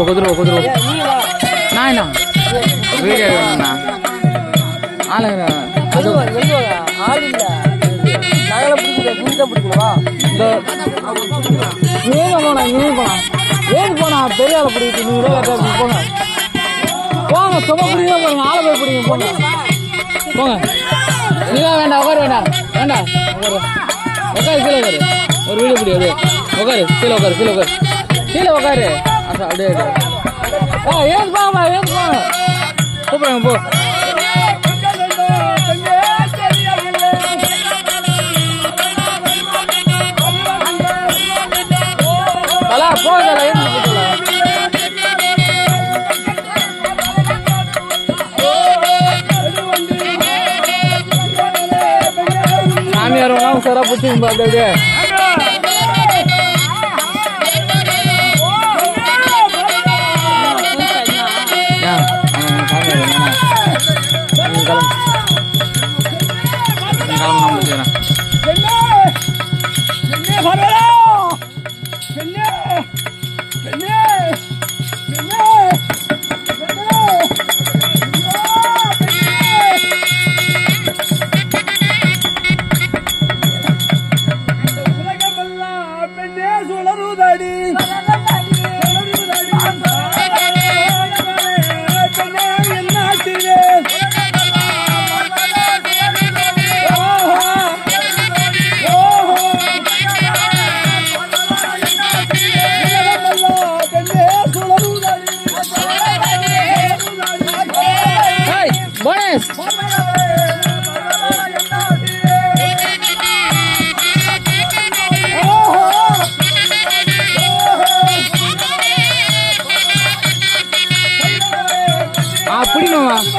குதிரை நான் என்ன வீடியோ வேணும்ண்ணா ஆளுங்க ஆள் இல்ல நகலை பிடிக்கவா ஏன் போனா பெரிய ஆளை பிடிக்கிட்டு நீங்க போங்க போங்க சும்மா பிடிக்க போறீங்க ஆளை போய் பிடிங்க போங்க போங்க நீங்க வேண்டாம் உட்காரு வேண்டாம் உட்காரு கீழே உட்காரு ஒரு வீடியோ பிடிக்காது உட்காரு கீழே உட்காரு அப்படியே ஏன் போங்க கூப்பிடுங்க போ சாமியார் சரா பிடிச்சிங்க அப்படியே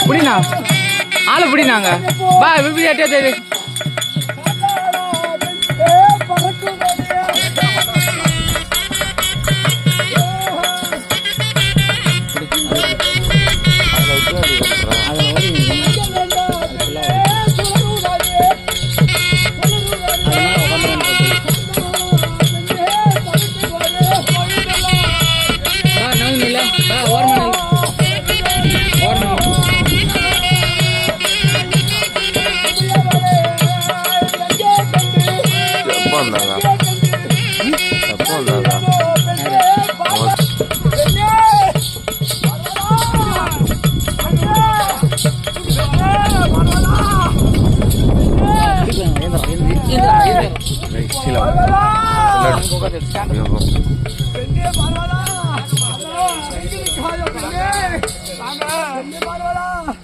புடினா ஆளை புடினாங்க பா விபி அட்டே தேடி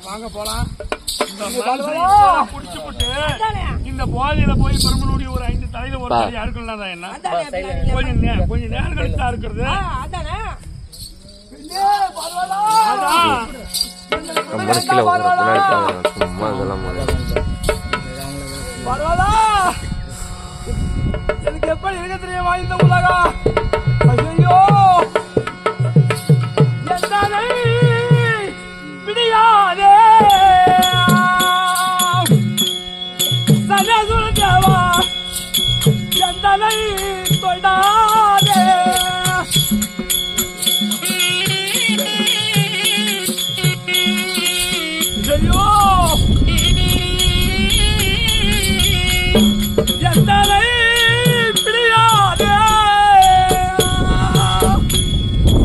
வாங்க போலாம். இந்த போதையில போய் பெருமனுடைய ஒரு 5 தலையில ஒரு தலையா இருக்கலாம் என்ன கொஞ்சம் நேரம் கழிச்சா இருக்கிறது. எனக்கு எப்படி இருக்க தெரியுமா இந்த உலகம்? ஐயோ பிடியாதே சனசுரஜாவா எந்தனை தொடாதே ஐயோ எந்தனை பிடியாதே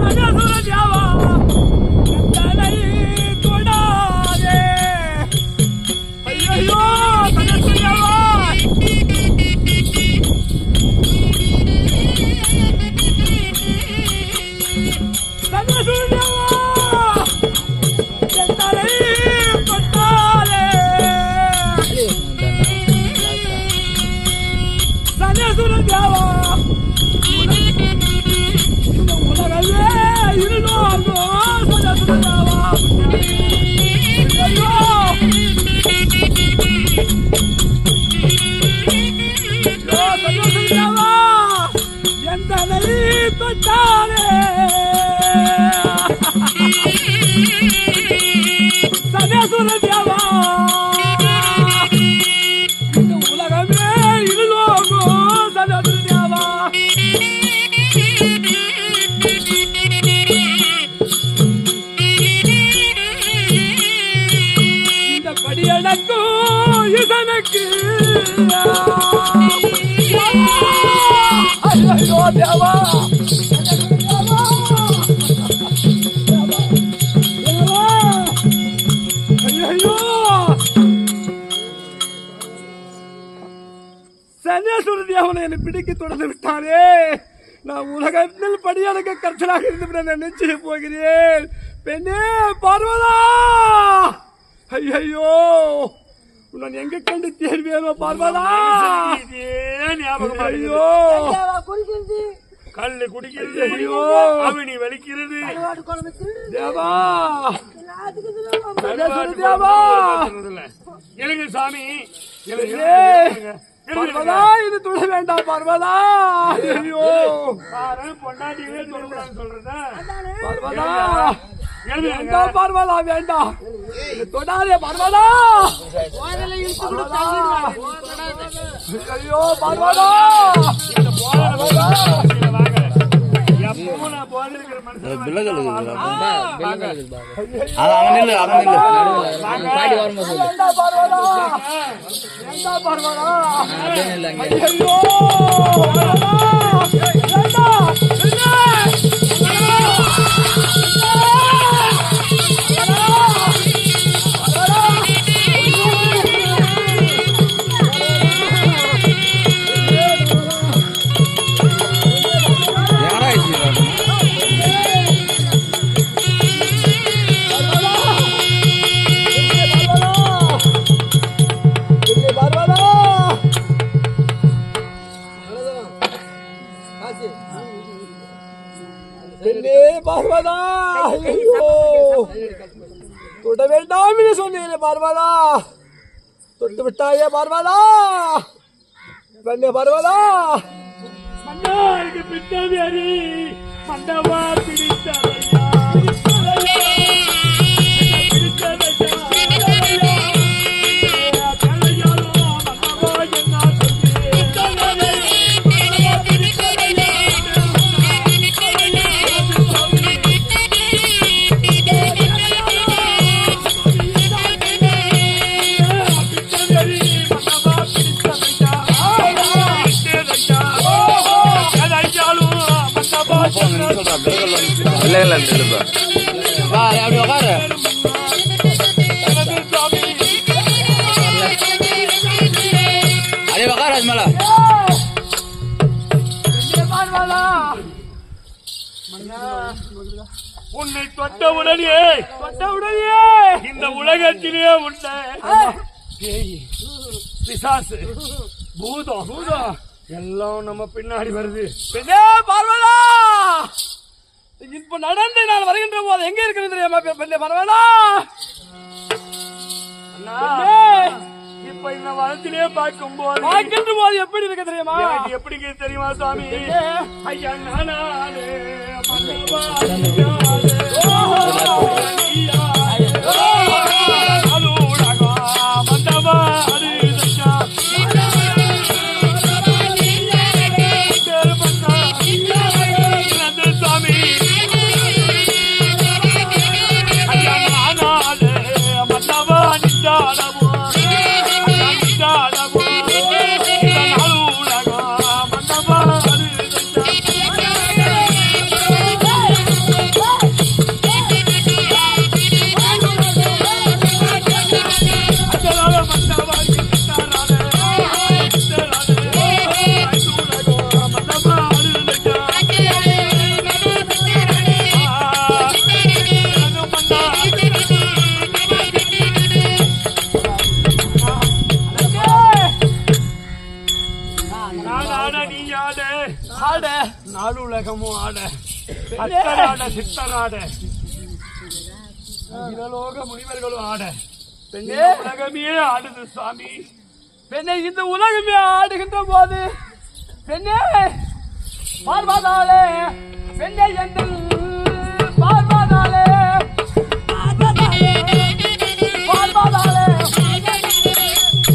சனசுரஜாவா கொடுக்கும் இதனுக்கு ஐயோ தேவா ஐயோ சன்னியாசுர தேவனை என்னை பிடிக்க தொடர்ந்து விட்டாரே. நான் உலகத்தில் படியடக்க கர்த்தனாக இருந்து நினைச்சு போகிறேன். பெண்ணே பார்வதா, ஐயோ நான் எங்க கண்டு தேர்வேனோ பார்வதா. ஐயோ கல்லு குடிக்கிறது, ஐயோ அவனி வலிக்கிறது. தேவா தேவா எனக்கு சாமி பார்வதா, இது தொட வேண்டாம் பார்வதா. ஐயோ பொண்டாட்டியே தொடக்கூடாதுன்னு சொல்றத பார்வதா. வேண்டாம் பார்வதா, வேண்டாம் தொடாதே பார்வதா. ஐயோ பார்வதா, எப்பவும் நான் போதிருக்கிற மனுஷன் பாடி வரும்போது சொல்லு. பார்வதா, தொட வேண்டாம் என்று சொன்னீங்க பார்வதா, தொட்டு விட்டாயே பார்வதா. பார்வதா மன்னாருக்கு பித்தவேரி மண்டவா பிடித்தவையா அப்படி உட்காரு. அதே உட்காரு அது மேல. உன்னை தொட்டவுடனே இந்த உலகத்திலே உள்ள பேய் பிசாசு பூதம் எல்லாம் நம்ம பின்னாடி வருது. பார்வதா, இப்ப நடந்து நான் வருகின்ற போது எங்க இருக்கிறது தெரியுமா பார்வதா? இப்ப இந்த வளத்திலே பார்க்கின்ற போது எப்படி இருக்க தெரியுமா? எப்படி தெரியுமா சாமி? ஐயா நானே நாடுலகமும் ஆட அத்தராட சித்தராட இகலோக முனிவர்களும் ஆட பெண்ணே உலகமே ஆடுது சுவாமி. பெண்ணே இந்த உலகமே ஆடுகின்ற போது பெண்ணே பார்வதாலே, பெண்ணே எங்கள் பார்வதாலே பார்வதாலே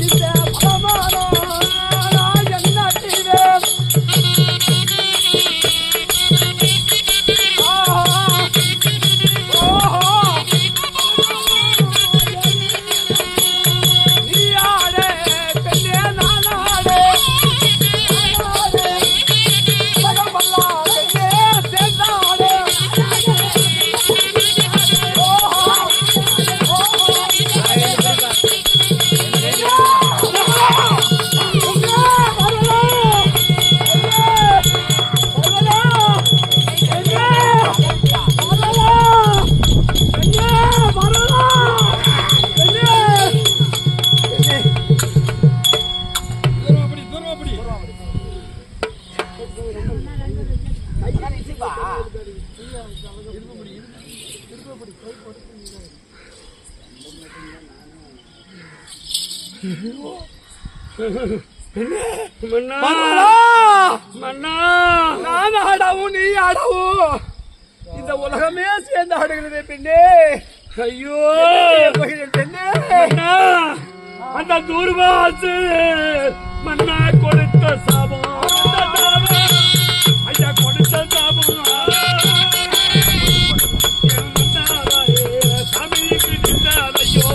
இந்த பரமான எண்ணத்திலே நான் ஆடவும் நீ ஆடவும் இந்த உலகமே சேர்ந்து ஆடுகிறது பெண்ணே. ஐயோ பெண்ணே அந்த தூர்வாசு மன்னா கொடுத்த சாபம், ஐயா கொடுத்த சாபம் சாமிக்கு நின்றாரையோ.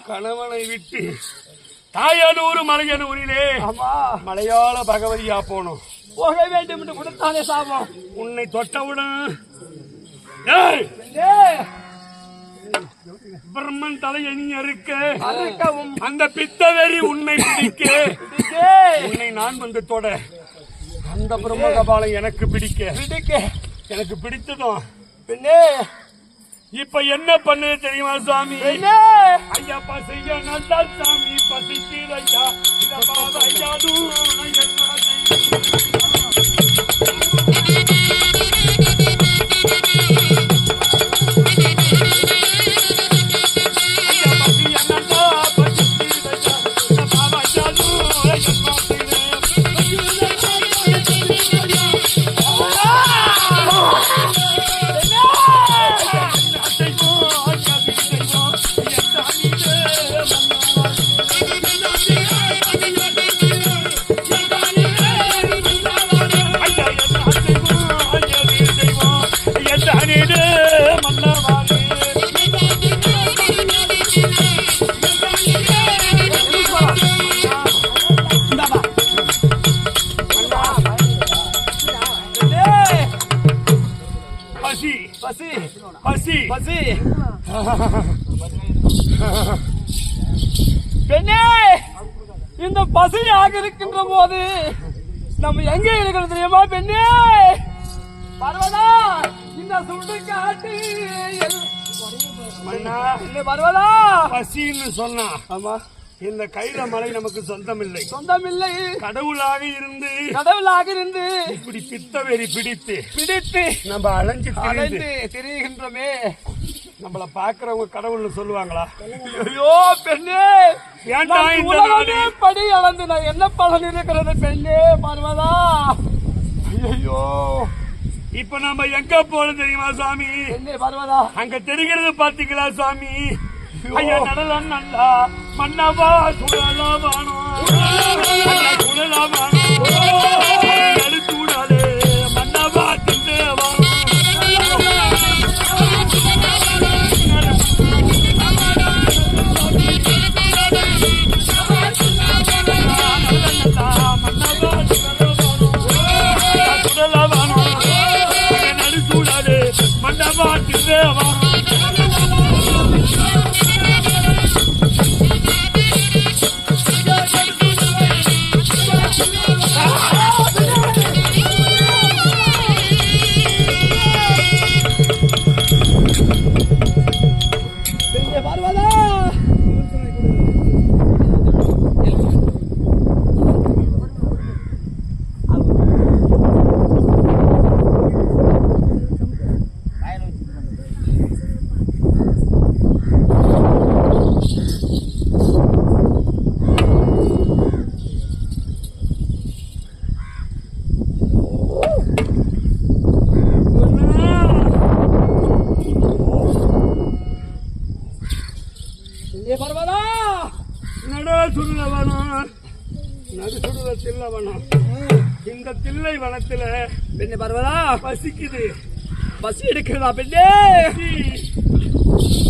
கணவனை விட்டு தாயனூர் மலையனூரிலே மலையாள பகவதியா போனோம். போக வேண்டும் என்று கொடுத்தானே சாபம். உன்னை தொட்டவுடன் பிரம்மன் தலையணி அறுக்கவும் அந்த பித்தவெறி உன்னை பிடிக்க உன்னை நான் வந்து தொட அந்த பிரம்ம கபாலம் எனக்கு பிடிக்க எனக்கு பிடித்ததும் பெண்ணே இப்ப என்ன பண்ணு தெரியுமா சாமி? ஐயா பசையா நல்லா சாமி பசிக்கிறா ஐயா பெண்ணே இந்த பசியாக இருக்கின்ற போது நம்ம எங்க இருக்கிறது தெரியுமா பெண்ணே? பர்வதா இந்த சுண்டு காட்டி பர்வதா பசின்னு சொன்னா ஆமா இந்த கைல மலை நமக்கு சொந்தமில்லை கடவுளாக இருந்து இப்படி பித்தவெறி பிடித்து நம்ம அலைஞ்சு திரிகின்றோமே. நம்மள பாக்குறவங்க கடவுள்னு சொல்லுவாங்களா? ஐயோ பெண்ணே படி அளந்து நான் என்ன பலன் இருக்கிறது பெண்ணே பர்வதா? ஐயோ இப்ப நம்ம எங்க போறது தெரியுமா சுவாமி? பர்வதா அங்க தெரிகிறது பாத்தீங்களா சுவாமி? ஐயா நடலாம் நல்லா மன்னவா சுழலாவானோ சுழலாவானோ எடுத்துடாலே மன்னவா திண்டேவானோ சுழலாவானோ எடுத்துடாலே மன்னவா திண்டேவானோ. இந்த தில்லை வனத்துல பெண்ணே பர்வதா பசிக்குது. பசி எடுக்கிறதா பெண்ணே?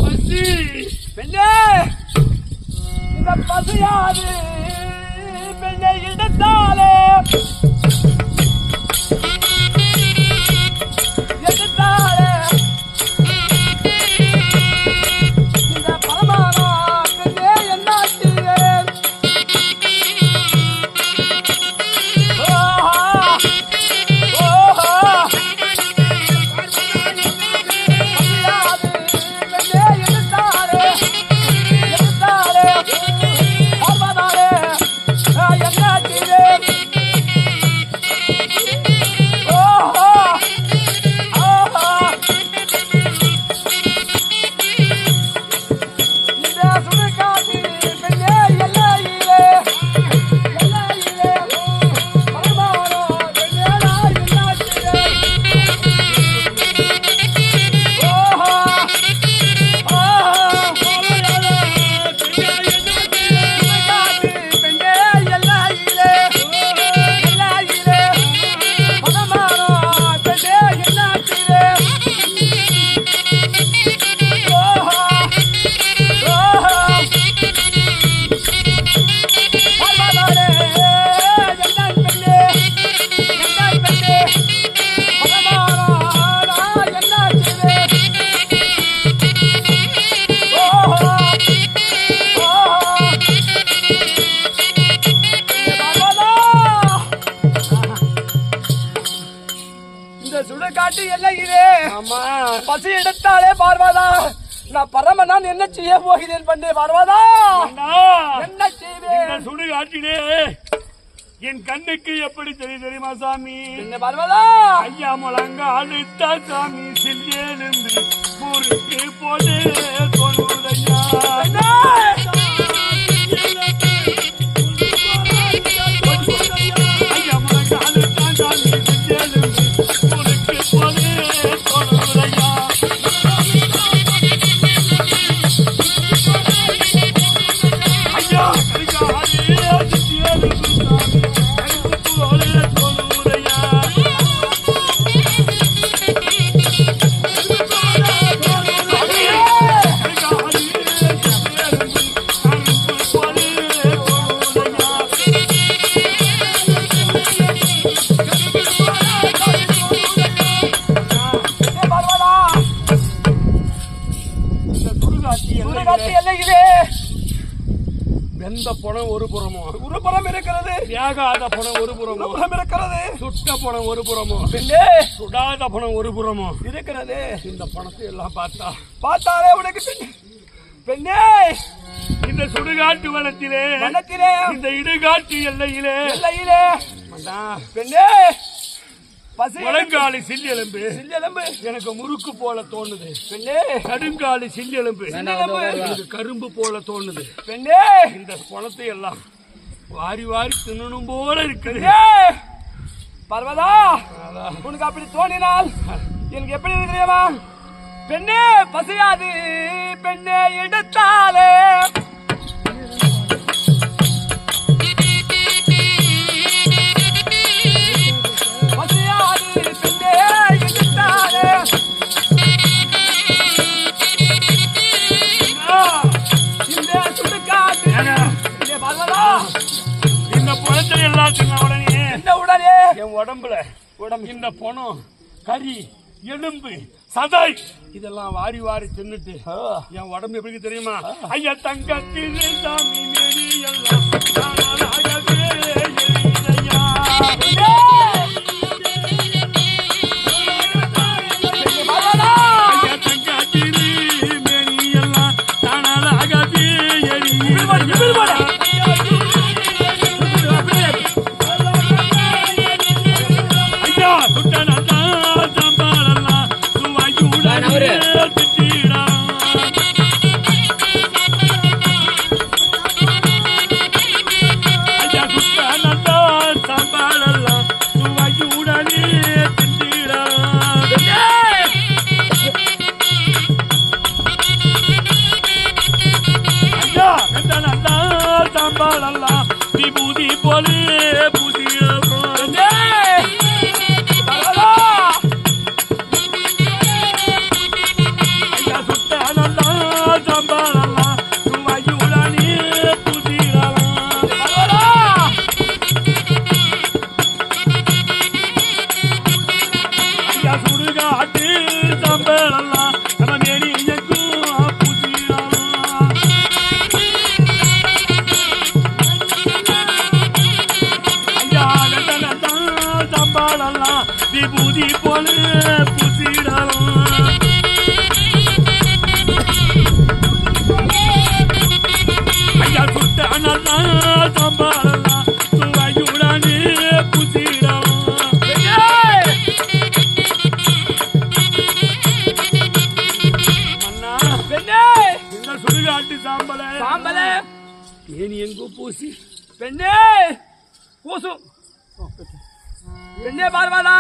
பசி பெண்ணே இந்த பசியாது பெண்ணை எடுத்தாலே அம்மா பசி எடுத்தாலே பார்வதா நான் பரம நான் என்ன செய்ய போகிறேன் பண்ணே பார்வதா என்ன செய்வேன் சுடுகாட்டிலே என் கண்ணுக்கு எப்படி தெரியுமா சாமி என்ன பார்வதா ஐயா முழங்க அழுத்தா சாமி சில்லேலும்பி முறுக்கு போட்டு தொழுதையா ஐயா முழங்க அழுத்தா சாமி சில்லேலும்பி முறுக்கு போட்டு தொழுதையா ஐயா வெந்த பணம் ஒரு புறமோ ஒரு புறம் இருக்கிறது வேகாத பணம் ஒரு புறமோ இருக்கிறது சுட்ட பணம் ஒரு புறமோ சுடாத பணம் ஒரு புறமோ இருக்கிறது இந்த பணத்தை எல்லாம் பார்த்தாலே உனக்கு பெண்ணே இந்த சுடுகாட்டு வனத்திலே இந்த இடுகாட்டு எல்லையிலே பெண்ணே முழங்காலி சில்லெலும்பு எனக்கு முறுக்கு போல தோணுது பெண்ணே கடுங்காலி சில்லெலும்பு எனக்கு கரும்பு போல தோணுது பெண்ணே இந்த பணத்தை எல்லாம் வாரி வாரி தின்னணும் போல இருக்குது பார்வதா உனக்கு அப்படி தோணினால் எனக்கு எப்படி தெரியுமா பெண்ணே பசியாது பெண்ணே எடுத்தாலே இந்த பணத்தை எல்லாம் தின்ன உடனே என் உடம்புல இந்த பணம் கறி எலும்பு சதை இதெல்லாம் வாரி வாரி தின்னுட்டு என் உடம்பு எப்படி தெரியுமா ஐயா தங்கத்தில் சாமி மேரி எல்லாம் விபூதி போலே சுடுகாட்டு சம்பளம் நம்ம மேனி விபூதி போல பூசிடலாம் ஐயா சுட்ட நல்லா சம்பாடலாம் சுவையுடனே பூசிடலாம் மன்னா இந்த சுடுகாட்டு சாம்பல ஏனி எங்கோ பூசி பெண்ணே பூசும் பெண்ணே பார்வதா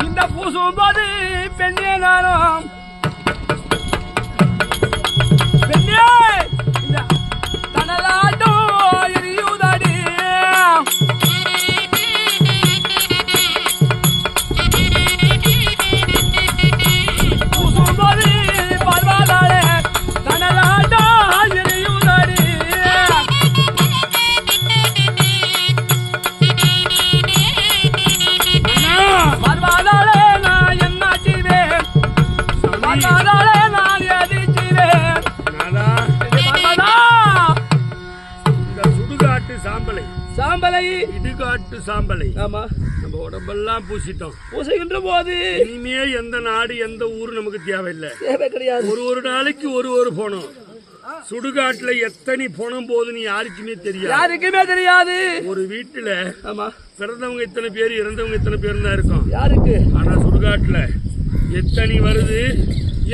இந்த பூசும் போது பெண்ணே நானும் பெண்ணே இந்த தனலாட்டோ எரியுதடி பூசும் போது பார்வதாலே தனலாட்டோ எரியுதடி பார்வதாலே நான் என்ன செய்வேன் பார்வதாலே நான் எது செய்வேன் பார்வதா இந்த சுடுகாட்டு சாம்பலை சாம்பலை இடுகாட்டு சாம்பலை ஆமா நம்ம உடம்பெல்லாம் பூசிட்டோம். பூசுகின்ற போது இனிமே எந்த நாடு எந்த ஊர் நமக்கு தேவையில்லை. தேவை கிடையாது. ஒரு நாளைக்கு ஒரு போனோம். சுடுகாட்டுல எத்தனை போனம் போகுதுன்னு யாருக்குமே தெரியாது. யாருக்குமே தெரியாது. ஒரு வீட்டுல ஆமா பிறந்தவங்க இத்தனை பேர், இறந்தவங்க இத்தனை பேர் தான் இருக்கும். யாருக்கு? ஆனா சுடுகாட்டுல எத்தனை வருது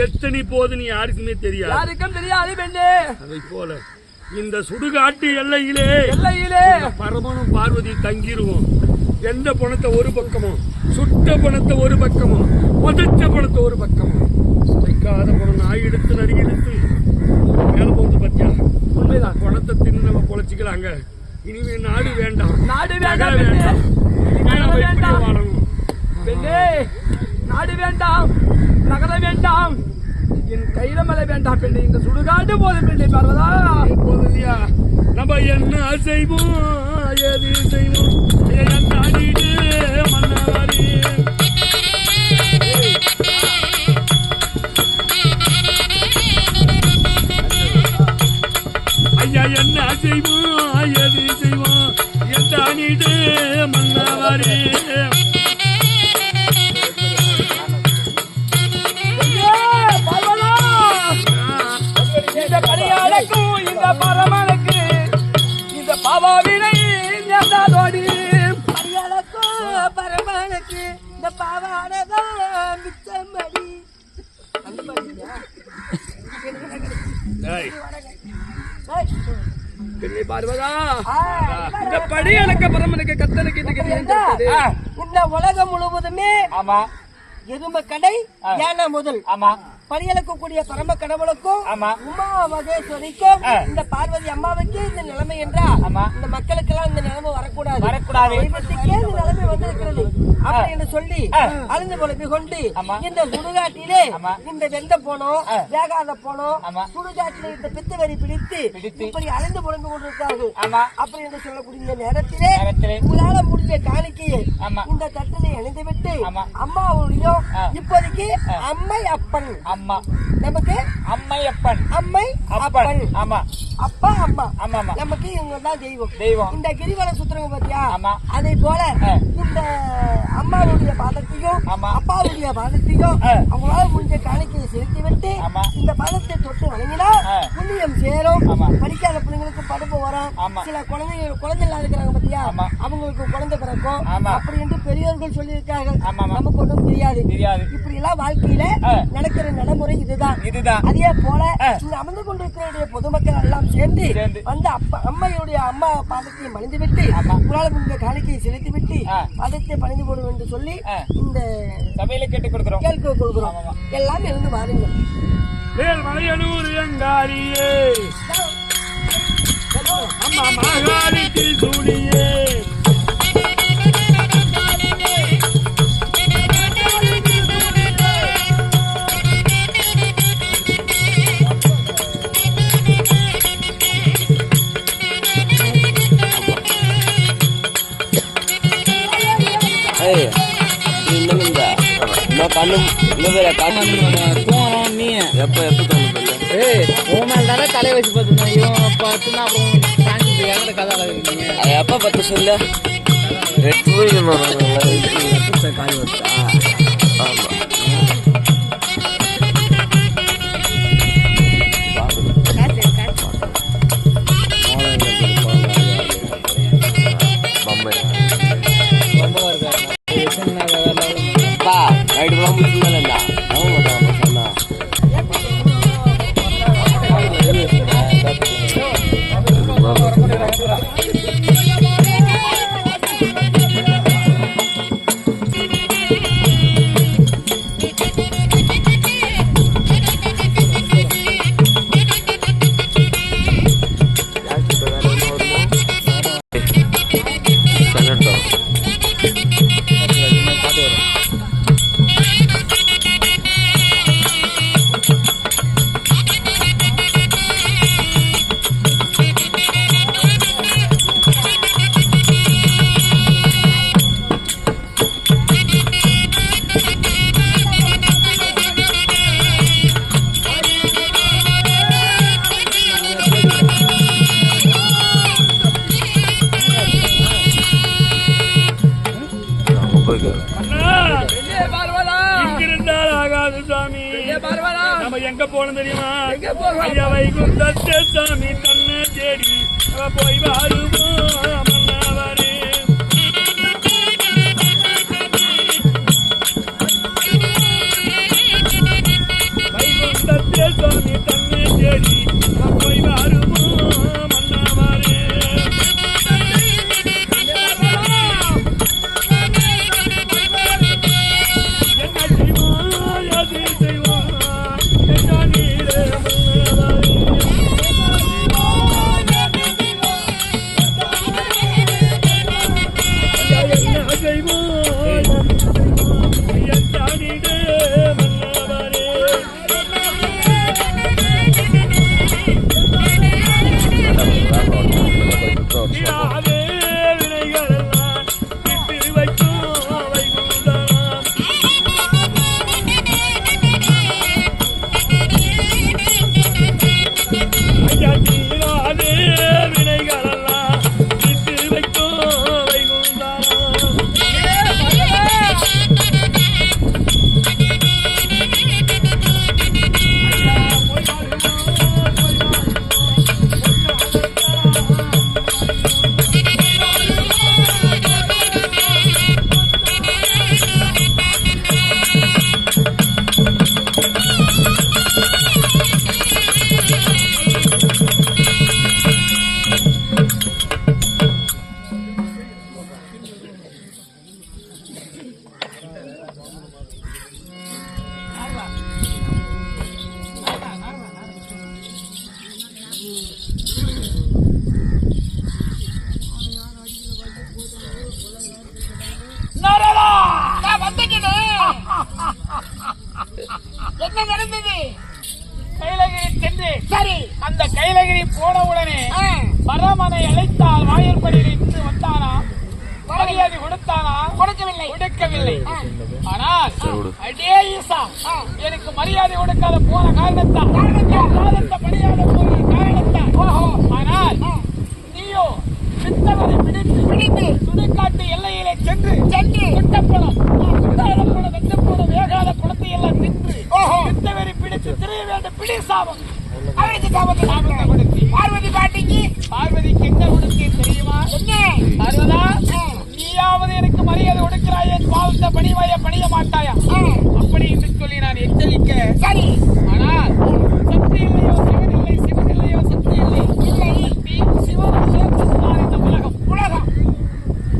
எத்தனை போகுதுன்னு யாருக்குமே தெரியாது. யாருக்கும் தெரியாது பெண்ணே. அதை போல இந்த சுடுகாட்டு எல்லையிலே பரமனும் பார்வதி தங்கிருவோம். எந்த பணத்தை ஒரு பக்கமும், சுட்ட பணத்தை ஒரு பக்கமும், புதைச்ச பணத்தை ஒரு பக்கமும், வைக்காத பணம் நாய் எடுத்து நறுகி எடுத்து மேல போகுது பத்தியா. உண்மைதான். பணத்தை தின்னு நம்ம பொழைச்சிக்கலாங்க. இனிமே நாடு வேண்டாம், நாடு வேண்டாம், வாழணும் பெண்ணே. நாடு வேண்டாம், நகர வேண்டாம், என் கையில மலை வேண்டாம் பெண்ணே. இந்த சுடுகாட்டு போதும் பெண்ணே. பார்வதா போதும். நம்ம என்ன செய்வோம், எது செய்வோம், மன்னாரி ஐயா என்ன செய்வோம், எது செய்வோம், எத்தானிடு மன்னாரி. இந்த பணியாளக்கும் இந்த பரமனுக்கு இந்த பாவாவினை ஞாபகத்தோடி பரியாளக்கும் பரமனுக்கு இந்த பாவானதான் மிச்சமடி. பெண்ணை பார்வதா, இந்த பணியாளக்க பரமனுக்கு கத்தனுக்கு இந்த கதி இருந்தது. இந்த உலகம் முழுவதுமே ஆமா எறும்பு கடை யானை முதல் ஆமா பணியளக்கக்கூடிய பரம கடவுளுக்கும் ஆமா உமா மகேஸ்வரிக்கும் இந்த பார்வதி அம்மாவுக்கே இந்த நிலைமை என்றா ஆமா இந்த மக்களுக்கெல்லாம் இந்த நிலைமை வரக்கூடாது. தெய்வத்துக்கே இந்த நிலைமை வந்திருக்கிறது அப்படி என்று சொல்லி அழிந்து பொழுது கொண்டு இந்த சுடுகாட்டிலே இந்த வெந்த போனோம், வேகாத போனோம், சுடுகாட்டிலே இந்த பித்து வரி பிடித்து இப்படி அழிந்து பொழுது கொண்டிருக்கார்கள். அப்படி என்று சொல்லக்கூடிய நேரத்திலே உங்களால முடிஞ்ச காணிக்கையை இந்த தட்டிலே அணிந்துவிட்டு அம்மாவுடைய இப்போதைக்கு அம்மை அப்பன் அம்மா நமக்கு அம்மையப்பன் அம்மை அப்பன் ஆமா அப்பா அம்மா ஆமா நமக்கு இவங்க தான் தெய்வம். தெய்வம் இந்த கிரிவல சுத்துறவங்க பாத்தியா, ஆமா அதே போல இந்த அம்மாவுடைய பாதத்தையும் அப்பாவுடைய பாதத்தையும் அவங்களால முடிஞ்ச காணிக்கையை செலுத்தி விட்டு இந்த பாதத்தை தொட்டு வணங்கினா புண்ணியம் சேரும். படிக்காத பிள்ளைங்களுக்கு படுப்பு வரும். சில குழந்தை இல்லாத இருக்கிறாங்க பாத்தியா, அவங்களுக்கு குழந்தை பிறக்கும். அப்படி என்று பெரியவர்கள் சொல்லியிருக்கார்கள். நமக்கு ஒன்றும் தெரியாது. இப்படி எல்லாம் வாழ்க்கையில நடக்கிற நடைமுறை இதுதான். அதே போல இங்க அமர்ந்து கொண்டிருக்கிற பொதுமக்கள் எல்லாம் சேர்ந்து வந்து அம்மையுடைய அம்மா பாதத்தையும் பணிந்து விட்டு உங்களால் முடிந்த காணிக்கையை செலுத்தி விட்டு பாதத்தை பணிந்து போடும் என்று சொல்லி இந்த சபையில கேட்டுக் கொடுக்கிறோம், கேள்வி கொடுக்கிறோம். எல்லாம் இருந்து வாருங்கள். மலையனூர் எங்காரியே அம்மா மகாரிக்கு சூடியே தூங்கணும் நீ எப்ப உன் மேல தானே தலையை வச்சு பார்த்துருந்தேன். இவன் பார்த்துன்னா அப்புறம் சாஞ்சிட்டு எங்கிட்ட கதை அழகுறீங்க. எப்ப பத்து சொல்லு காலி வச்சா போன தெரியுமா? ஐயா வைகுந்தத்தே சாமி தன்னை தேடி போய் வாருவோம் மன்னவரே. வைகுந்தத்தே சாமி தன்னை தேடி போய் வாருவோம் மன்னவரே. என்ன நடந்தது? கைலகிரி சென்று சரி அந்த கைலகிரி போன உடனே பரமனை அழைத்தால் வாயிற்படியில் இருந்து வந்தானா? மரியாதை கொடுத்தானா? கொடுக்கவில்லை. ஆனால் அடே ஈசா, எனக்கு மரியாதை கொடுக்காத போன காரணத்தான் படியாத போன காரணத்தான். ஆனால் நீயோ சித்தவரை பிடித்து சுடுகாட்டு எல்லையிலே சென்று குட்டப்பணம் வெட்டப்பணம் வேகாத குளத்தை எல்லாம் தின்று சித்தவரை பிடித்து திரிய வேண்டும். பிடி சாபம் அவருக்கு சாபத்தை கொடுத்து பார்வதிக்கு என்ன கொடுத்து தெரியுமா? பார்வதா, நீயாவது எனக்கு மரியாதை கொடுக்கிறாய், என் பாவத்தை பணிய மாட்டாயா? அப்படி என்று சொல்லி நான் எச்சரிக்கிறேன். சரி, ஆனால் சக்தி இல்லையோ சிவன் இல்லை, சிவன் இல்லையோ சக்தி இல்லை. சிவனும் சேர்ந்ததுதான் இந்த உலகம்.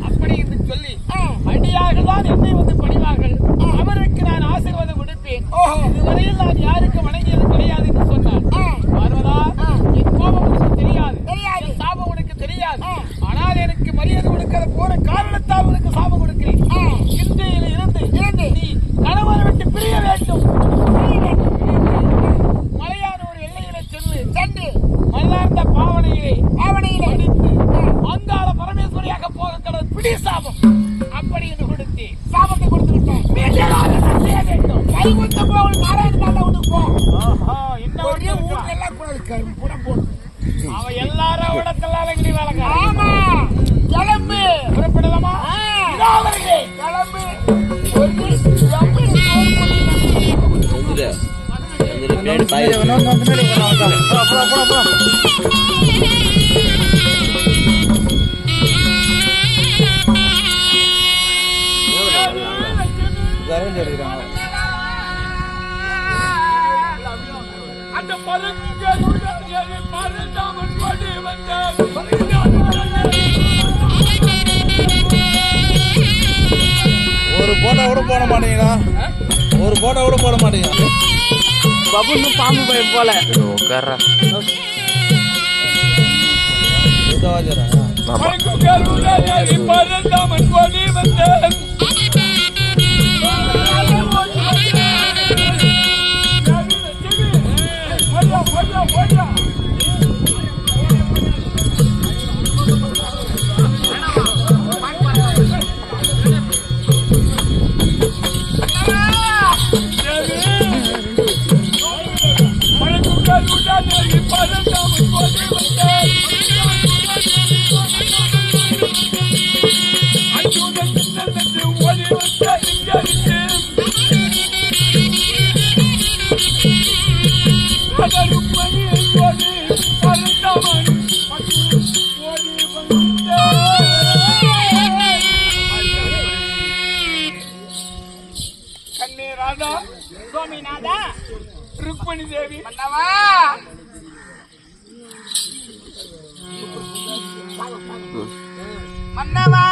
அப்படி என்று சொல்லி அடியார்கள் தான் என்னை வந்து பணிவார்கள். அவருக்கு நான் ஆசீர்வாதம் கொடுப்பேன். இதுவரையில் நான் யாருக்கு வணங்கியது கிடையாது என்று சொன்னார். பார்வதா, என் கோபம் உனக்கு தெரியாது, என் சாபம் உனக்கு தெரியாது. ஆனால் எனக்கு மரியாதை கொடுக்கிற போற காரணத்தால் உனக்கு சாபம் கொடுக்கிறேன். இன்றையில் இருந்து நீ கணவரை விட்டு பிரிய வேண்டும். மலையான ஒரு எல்லையிலே சென்று மல்லார்ந்த பாவனையிலே அடித்து அங்காள பரமேஸ்வரியாக போக கடவுள். பிடி சாபம். அப்படி என்று கொடுத்து சாபத்தை கொடுத்து விட்டேன். செய்ய வேண்டும். கைகுத்த போவன் நாராயணன் உனக்கு போ. என்ன ஒரே ஊர்ல எல்லாம் புறம் போடு. அவன் எல்லாரும் விடத்தெல்லாம் வேலைங்க. ஆமா, கிளம்பு. புறப்படலாமா? கிளம்பு. அந்த ஒரு போட்டோ கூட போட மாட்டீங்களா? ஒரு போட்டோ கூட போட மாட்டீங்களா? பபுன்னு பாம்பு பயம் போல ருக்மணி தேவி. மன்னவா மன்னவா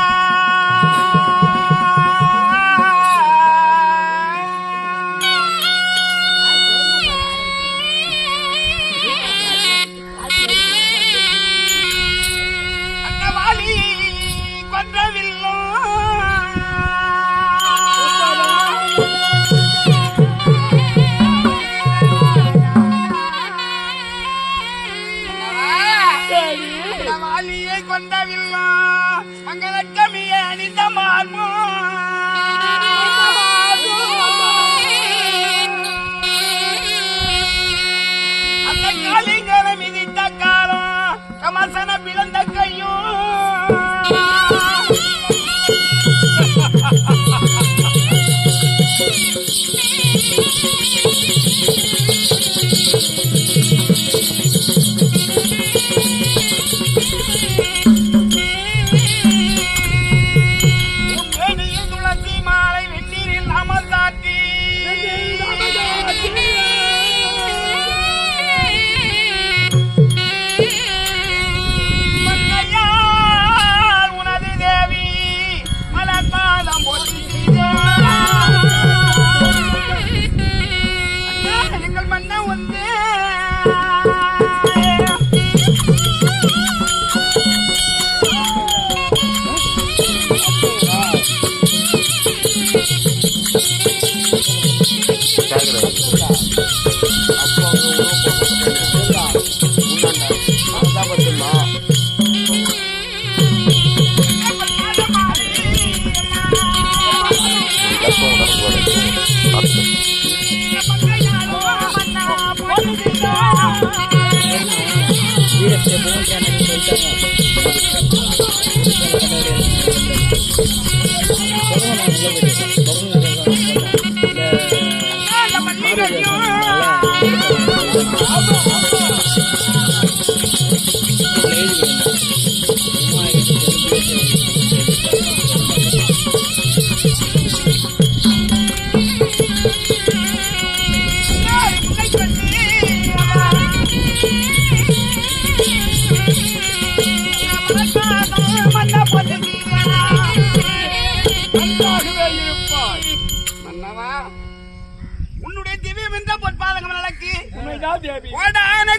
உன்னுடைய திவ்யம் என்ற பொற்பாதகம் நடக்கு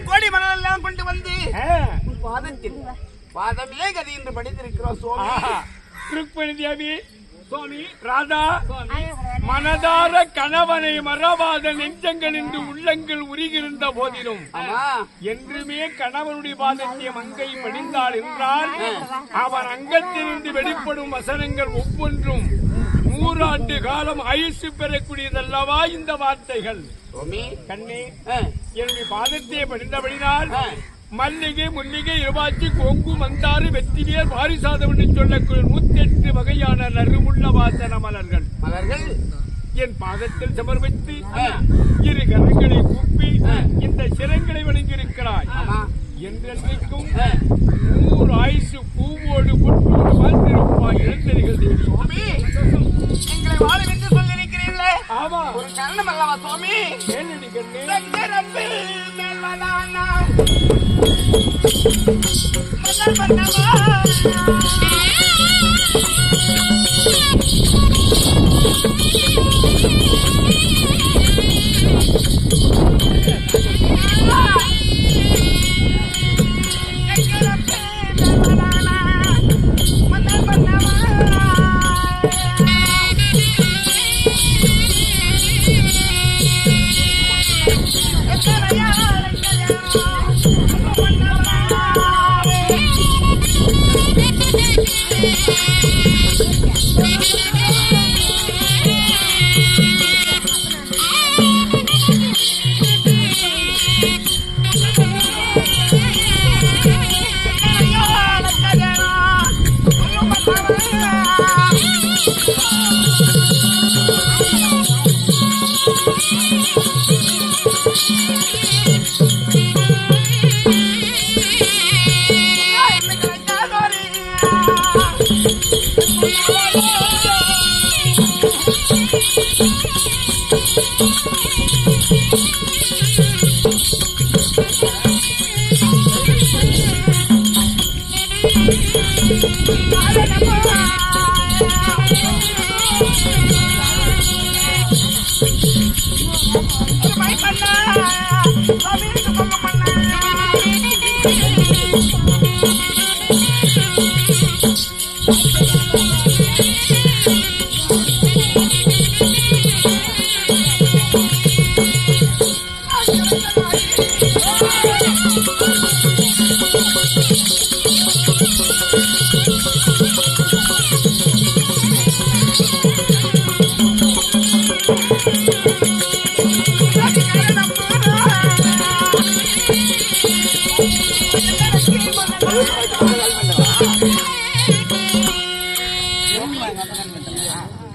கோடி மணல் எல்லாம் கொண்டு வந்து பாதத்தில் பாதமே கதி என்று படித்திருக்கிறோம் சுவாமி. ருக்மணி தேவி சுவாமி ராதா மனதார கணவனை மறவாத நெஞ்சங்கள் என்று உள்ளங்கள் உருகிருந்த போதிலும் என்றுமே கணவனுடைய பாதத்தை மங்கை படிந்தாள் என்றால் அவன் அங்கத்திலிருந்து வெளிப்படும் வசனங்கள் ஒவ்வொன்றும் 100 ஆண்டு காலம் ஆயுசு பெறக்கூடியதல்லவா இந்த வார்த்தைகள். கண்ணே என்னுடைய பாதத்தை படிந்தபடினால் மல்லிகை முல்லிகை இருவாச்சி கொங்கு மந்தாறு வெற்றிவேர் பாரிசாதம் என்று சொல்லக்கூடிய 108 வகையான நறுமுள்ள வாசன மலர்கள் என் பாதத்தில் சமர்ப்பித்து இரு கரங்களை கூப்பி இந்த சிரங்களை வணங்கியிருக்கிறாய். என்றென்றைக்கும் 100 ஆயுசு பூவோடு பொட்டோடு வாழ்ந்திருப்பாய். இழந்தீர்கள் தேவி. எங்களை வாழும் என்று சொல்லியிருக்கிறீர்களே, ஆமா, ஒரு கரணம் அல்லவா சுவாமி? கேள்வி கண்ணே. Thank you.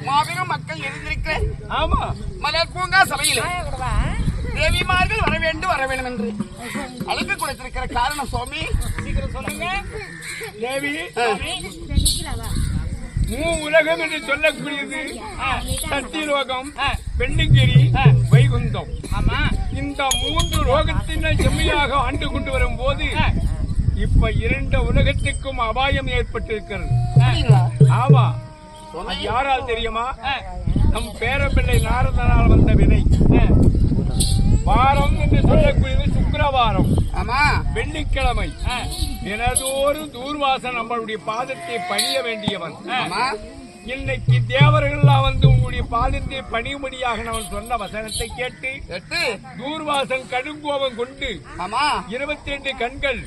மாபெரும் மக்கள் எழுந்திருக்கிற ஆமா மலர் பூங்கா சபையில் தேவிமார்கள் வர வேண்டும் என்று அழைப்பு கொடுத்திருக்கிற காரணம் சுவாமி சீக்கிரம் சொல்லுங்க. தேவி உலகம் என்று சொல்லக்கூடியது சத்தியலோகம், வெள்ளிங்கிரி, வைகுந்தம். ஆமா, இந்த 3 லோகத்தினை செம்மையாக ஆண்டு கொண்டு வரும் போது இப்ப 2 உலகத்துக்கும் அபாயம் ஏற்பட்டிருக்கிறது. ஆமா, யாரால் தெரியுமா? நம் பேரப்பிள்ளை நாரதனால் வந்த வினை. வாரம் என்று சொல்லக்கூடியது சுக்கிரவாரம். ஆமா, வெள்ளிக்கிழமை தினதோறும் தூர்வாசன் நம்மளுடைய பாதத்தை பணிய வேண்டியவன். இன்னைக்கு தேவர்கள்லாம் வந்து உங்களுடைய பாதத்தை பணியும்படியாக அவன் சொன்ன வசனத்தை கேட்டு தூர்வாசன் கடுங்கோபம் கொண்டு 22 கண்கள்,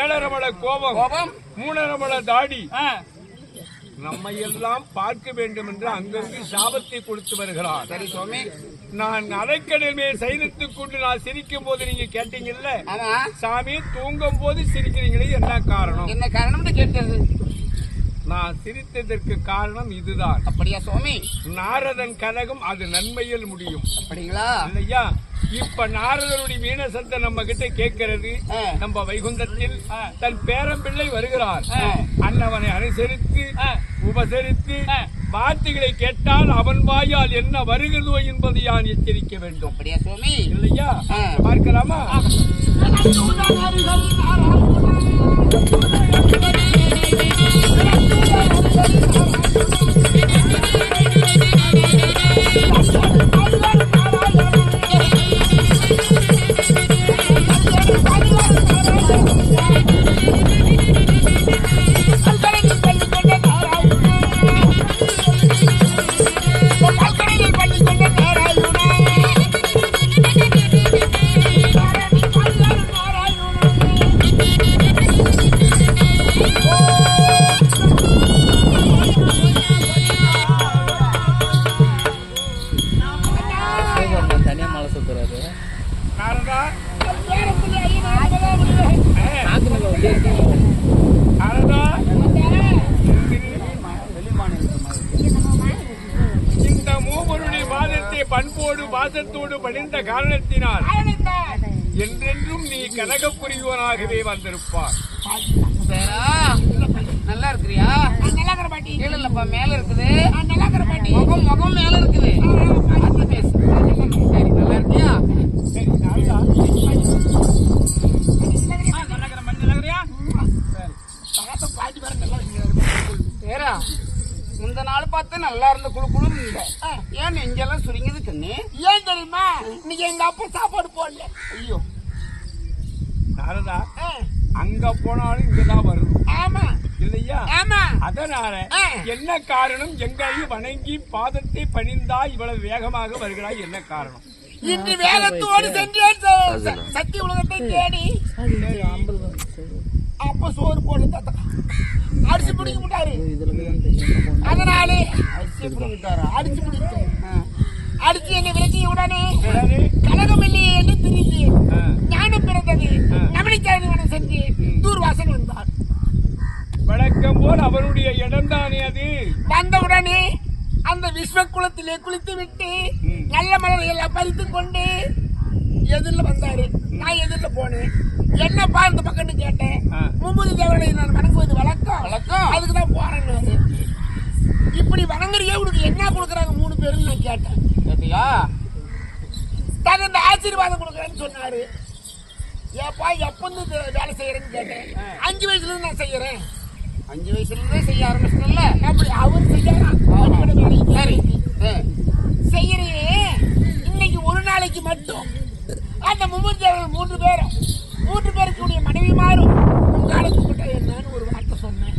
7.5 மழ கோபம், 3.5 மழ தாடி நம்மை எல்லாம் பார்க்க வேண்டும் என்று அங்கிருந்து சாபத்தை கொடுத்து வருகிறார். சரி சுவாமி, நான் அரைக்கடல் மேல் சைலத்துக் கொண்டு நான் சிரிக்கும் போது நீங்க கேட்டீங்கல்ல, சாமி தூங்கும் போது சிரிக்கிறீங்களே, என்ன காரணம்? என்ன காரணம் கேட்டது? நான் சிரித்ததற்கு காரணம் இதுதான். அப்படியா சுவாமி? நாரதன் கலகம் அது நன்மையில் முடியும். அப்படிங்களா? இல்லையா? இப்ப நாரதனுடைய மீனசத்தை நம்ம கிட்ட கேட்கிறது. நம்ம வைகுந்தத்தில் தன் பேரம்பிள்ளை வருகிறார். அன்னவனை அனுசரித்து உபசரித்து வார்த்தைகளை கேட்டால் அவன் வாயால் என்ன வருகிறதோ என்பதை யான் எச்சரிக்க வேண்டும். அப்படியா சுவாமி? இல்லையா? பார்க்கலாமா? இந்த மூவருடைய பாதத்தை பண்போடு பாசத்தோடு பணிந்த காரணத்தினால் என்றென்றும் நீ கனகப்புரியோனாகவே வந்திருப்பார். நல்லா இருக்கிறியா? நல்லா இருக்கிற பாட்டி. இல்லப்பா, மேல இருக்குது. நல்லா இருக்கிற பாட்டி. முகம் மேல இருக்குது. பேசு. சரி, நல்லா இருக்கியா? சரி, நல்லா இந்த நாள் பார்த்து நல்லா இருந்த குழு குழு இல்ல. ஏன் நெஞ்செல்லாம் சுருங்கிது கண்ணு? ஏன் தெரியுமா? நீங்க எங்க அப்பா சாப்பாடு போடல. ஐயோ நாரதா, அங்க போனாலும் இங்கதான் வரும். ஆமா இல்லையா? ஆமா. அதனால என்ன காரணம்? எங்களையும் வணங்கி பாதத்தை பணிந்தா இவ்வளவு வேகமாக வருகிறாய், என்ன காரணம்? இன்று வேகத்தோடு சென்றேன் சக்தி உலகத்தை தேடி. அப்ப சோறு போடு தாத்தா அடிச்சு பிடிக்க மாட்டாரு. அதனாலே அடிச்சு பிடிக்க அடிச்சு என்னை விளக்கிய உடனே கலகம் இல்லையே என்று திரிந்து ஞானம் பிறந்தது. நவனிச்சாரி சென்று தூர்வாசன் வந்தார். வழக்கம் போல் அவருடைய இடம்தானே அது. வந்தவுடனே அந்த விஸ்வ குளத்திலே குளித்து விட்டு நல்ல மலர்களை பறித்துக் கொண்டு எதிரில் வந்தாரு. நான் எதிரில் போனேன். என்னப்பா இந்த பக்கம் கேட்டேன். மும்முதி தேவனை நான் வணங்குவது வழக்கம். அதுக்குதான் போறேன்னு. இப்படி வணங்குறியே, உனக்கு என்ன கொடுக்குறாங்க 3 பேரும் நான் கேட்டேன். கேட்டியா? தகுந்த ஆசீர்வாதம் கொடுக்குறேன்னு சொன்னாரு. ஏப்பா எப்ப வேலை செய்யறேன்னு கேட்டேன். 5 வயசுல இருந்து நான் செய்யறேன். 5 வயசுல இருந்தே செய்ய ஆரம்பிச்சிட்டல. அப்படி அவர் செய்யறான். சரி செய்யறே. இன்னைக்கு ஒரு நாளைக்கு மட்டும் அந்த மும்மூர்த்தியவர்கள் 3 பேருக்குடைய மனைவி மாறும் உங்களை கும்பிட்டா என்னன்னு ஒரு வார்த்தை சொன்னேன்.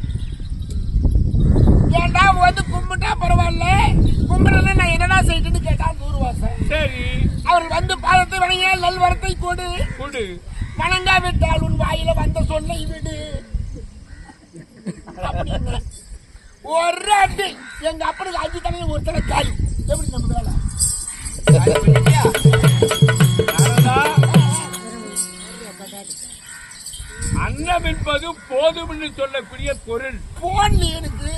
ஏண்டா வந்து கும்பிட்டா பரவாயில்ல, கும்பிடல நான் என்னடா செய்யட்டுன்னு கேட்டா தூர்வாசன். சரி, அவர்கள் வந்து பாதத்தை வணங்கிய நல்வரத்தை கொடு, வணங்கா விட்டால் உன் வாயில வந்த சொல்லை விடு அப்படின்னு ஒரு அடி. எங்க அப்பனுக்கு 5 தடவை ஒருத்தர காலி. எப்படி நம்ம வேலை அன்னம் என்பது போதும் என்று சொல்லக்கூடிய பொருள். போன் எனக்கு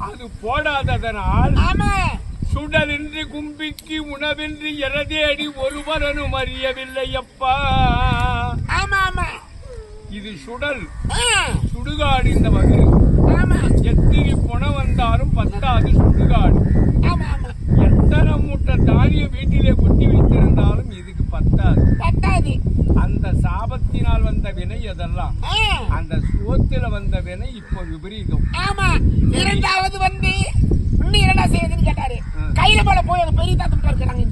அது போடாததனால் ஆமா சுடலின்றி கும்பிக்கு உணவின்றி எரதேடி ஒருவரனும் அறியவில்லை அப்பா. ஆமா ஆமா இது சுடல், சுடுகாடு. இந்த வகை ஆமா எத்தனை பணம் வந்தாலும் பத்தாது சுடுகாடு. ஆமா ஆமா எத்தனை மூட்டை தானியம் வீட்டிலே குட்டி வைத்திருந்தாலும் இதுக்கு பத்தாது. அந்த சாபத்தினால் வந்த வினை அதெல்லாம். அந்த சோத்துல வந்த வினை இப்போ விபரீதம். ஆமா. இரண்டாவது வந்து இன்னும் என்னடா செய்யுதுன்னு கேட்டாரு. கையில போல போய் அந்த பெரிய தாத்தா இருக்காங்க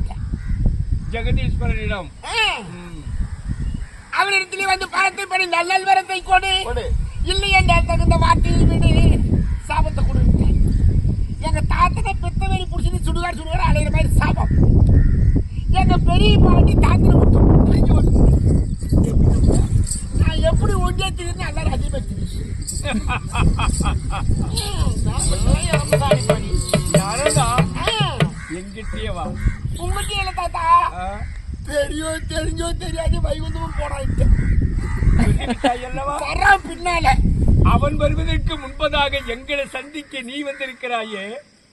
ஜெகதீஸ்வரனிடம். அவரிடத்திலே வந்து பணத்தை படி நல்ல வரத்தை கொடு, இல்லை என்றால் தகுந்த வார்த்தையை விடு, சாபத்தை கொடுத்தேன். எங்க தாத்தனை பெத்தவரி புடிச்சு சுடுகாடு அலையிற மாதிரி சாபம். எங்க பெரிய பாட்டி தாத்தனை விட்டு நான் எப்படி ஒன்றே திருந்து எல்லாரும் அதிகமாக எங்கிட்டேவா உங்ககிட்ட இல்ல தாத்தா. தெரிஞ்சோ தெரியாது வைகுந்தமும் போடாது பின்னால. அவன் வருவதற்கு முன்பதாக எங்களை சந்திக்க நீ வந்திருக்கிறாயே.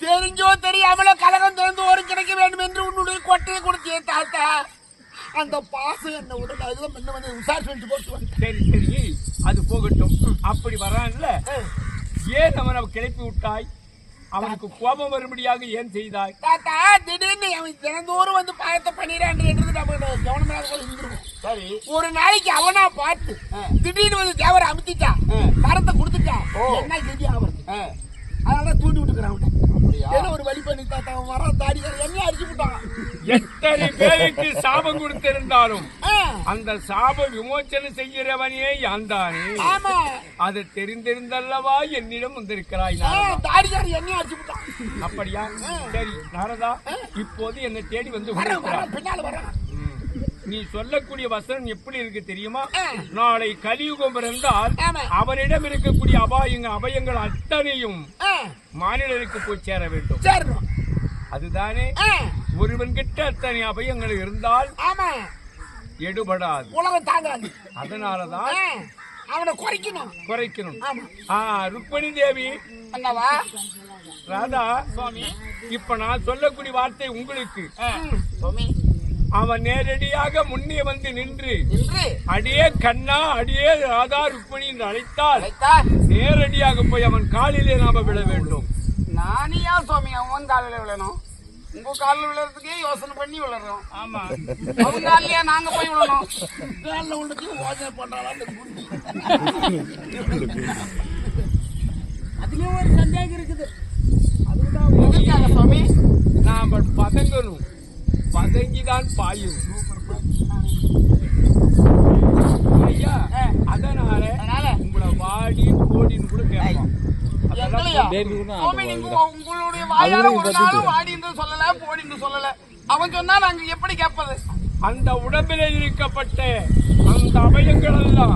தெரிஞ்சோ தெரியாமலோ கலகம் திறந்து ஒரு கிடைக்க வேண்டும் என்று உன்னுடைய கொட்டையை கொடுத்தே தாத்தா. அந்த பாசம் என்ன உடல் அதுதான் முன்ன வந்து விசாரிச்சு போட்டு. சரி அது போகட்டும். அப்படி வரான்ல, ஏன் அவனை கிளப்பி விட்டாய்? அவனுக்கு கோபம் வரும்படியாக ஏன் செய்தாய்? தாத்தா திடீர்னு அவன் தினந்தோறும் வந்து பாயத்தை பண்ணிடுறான் என்று கவனமாக. சரி, ஒரு நாளைக்கு அவனா பார்த்து திடீர்னு வந்து தேவரை அமுத்திட்டான், மரத்தை கொடுத்துட்டான். என்ன கெதி ஆகுறது? அதனால தூண்டி விட்டுக்கிறான். ஒரு வழி பண்ணி தாத்தா வர தாடி என்ன அடிச்சு விட்டான். எத்தனை பேருக்கு சாபம் கொடுத்திருந்தாலும் அந்த சாப விமோச்சனம் செய்கிறவனே யான்தானே. அது தெரிந்திருந்தல்லவா என்னிடம் வந்திருக்கிறாய். என்ன அடிச்சு விட்டான். அப்படியா? சரி நாரதா, இப்போது என்னை தேடி வந்து பின்னால வர. நீ சொல்லக்கூடிய வசனம் எப்படி இருக்கு தெரியுமா? நாளை கலியுகம் இருந்தால் அவனிடம் இருக்கக்கூடிய அபயங்கள் அத்தனையும் மாநிலருக்கு போய் சேர வேண்டும். அதுதானே ஒருவன் கிட்ட அத்தனை அபயங்கள் இருந்தால் எடுபடாது, உலகம் தாங்காது. அதனாலதான் அவனை குறைக்கணும். ருக்மணி தேவி அல்லவா ராதா சுவாமி, இப்ப நான் சொல்லக்கூடிய வார்த்தை உங்களுக்கு. அவன் நேரடியாக முன்னே வந்து நின்று அடியே கண்ணா, அடியே ராதா ருக்மணி என்று அழைத்தால் நேரடியாக போய் அவன் காலிலே நாம விழ வேண்டும். நானியா சுவாமி அவன் காலில விழணும்? உங்க காலில் விழுறதுக்கே யோசனை பண்ணி விழுறோம். ஆமா, அவங்க காலிலேயே நாங்க போய் விழணும். காலில் உள்ளதுக்கு யோசனை பண்றாங்க. அதுலயும் ஒரு சந்தேகம் இருக்குது. அதுதான் சுவாமி, நாம பதங்கணும், பதங்கிதான் பாயும். அதனால உங்களை வாடி கோடின்னு கூட கேட்பான். உங்களுடைய வாயால ஒரு நாளும் வாடி என்று சொல்லல, போடி என்று சொல்லல. அவன் சொன்னா நாங்க எப்படி கேட்பது? அந்த உடம்பிலே இருக்கப்பட்ட அந்த அபயங்கள் எல்லாம்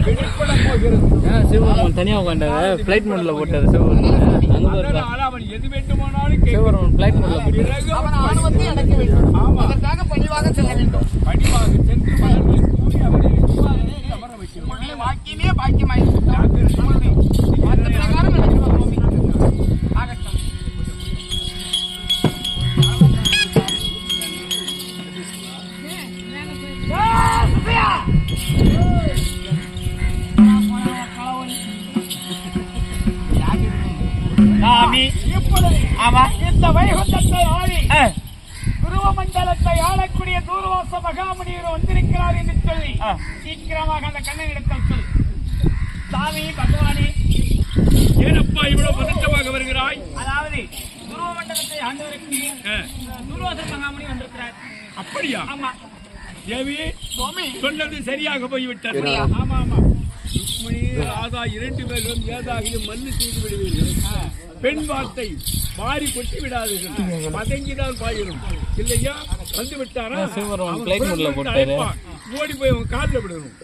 வெளிப்பட போகிறது. சிவபெருமான் தனியா உட்காண்டாரு, பிளைட் மோட்ல போட்டாரு சிவபெருமான். அவன் எது வேண்டுமானாலும் சிவபெருமான் பிளைட் மோட்ல போட்டாரு. அவன் ஆணவத்தை அடக்க வேண்டும். அதற்காக பணிவாக செல்ல வேண்டும். பணிவாக சென்று மலர்களை கூறி அவனை அமர வைக்கணும். வாக்கியமே பாக்கியமாயிருக்கும். அந்த பிரகாரம் நடக்கிறோம். ஆகட்டும். இந்த வைகுண்டத்தை ஆடி துருவமண்டலத்தை ஆளக்கூடிய தூர்வாச மகாமுனிவர் வந்திருக்கிறார் என்று சொல்லி சீக்கிரமாக அந்த கண்ணனிடத்தில் சொல். சாமி பகவானே, இவ்வளவு பதட்டமாக வருகிறாய்? அதாவது துருவ மண்டலத்தை ஆண்டவருக்கு துர்வாச மகாமுனி வந்திருக்கிறார். அப்படியா? ஆமா தேவி, சொன்னது சரியாக போய்விட்டது. ஆமா ஆமா. ருக்மிணி, ராதா 2 பேரும் ஏதாகிலும் மல்லு செய்து விடுவீர்கள். பெண் வார்த்தை மாறி கொட்டி விடாதீர்கள். மதங்கிதான் பாயிரும். இல்லையா? வந்து விட்டாரா? ஓடி போய் அவன் காலில் விடணும்.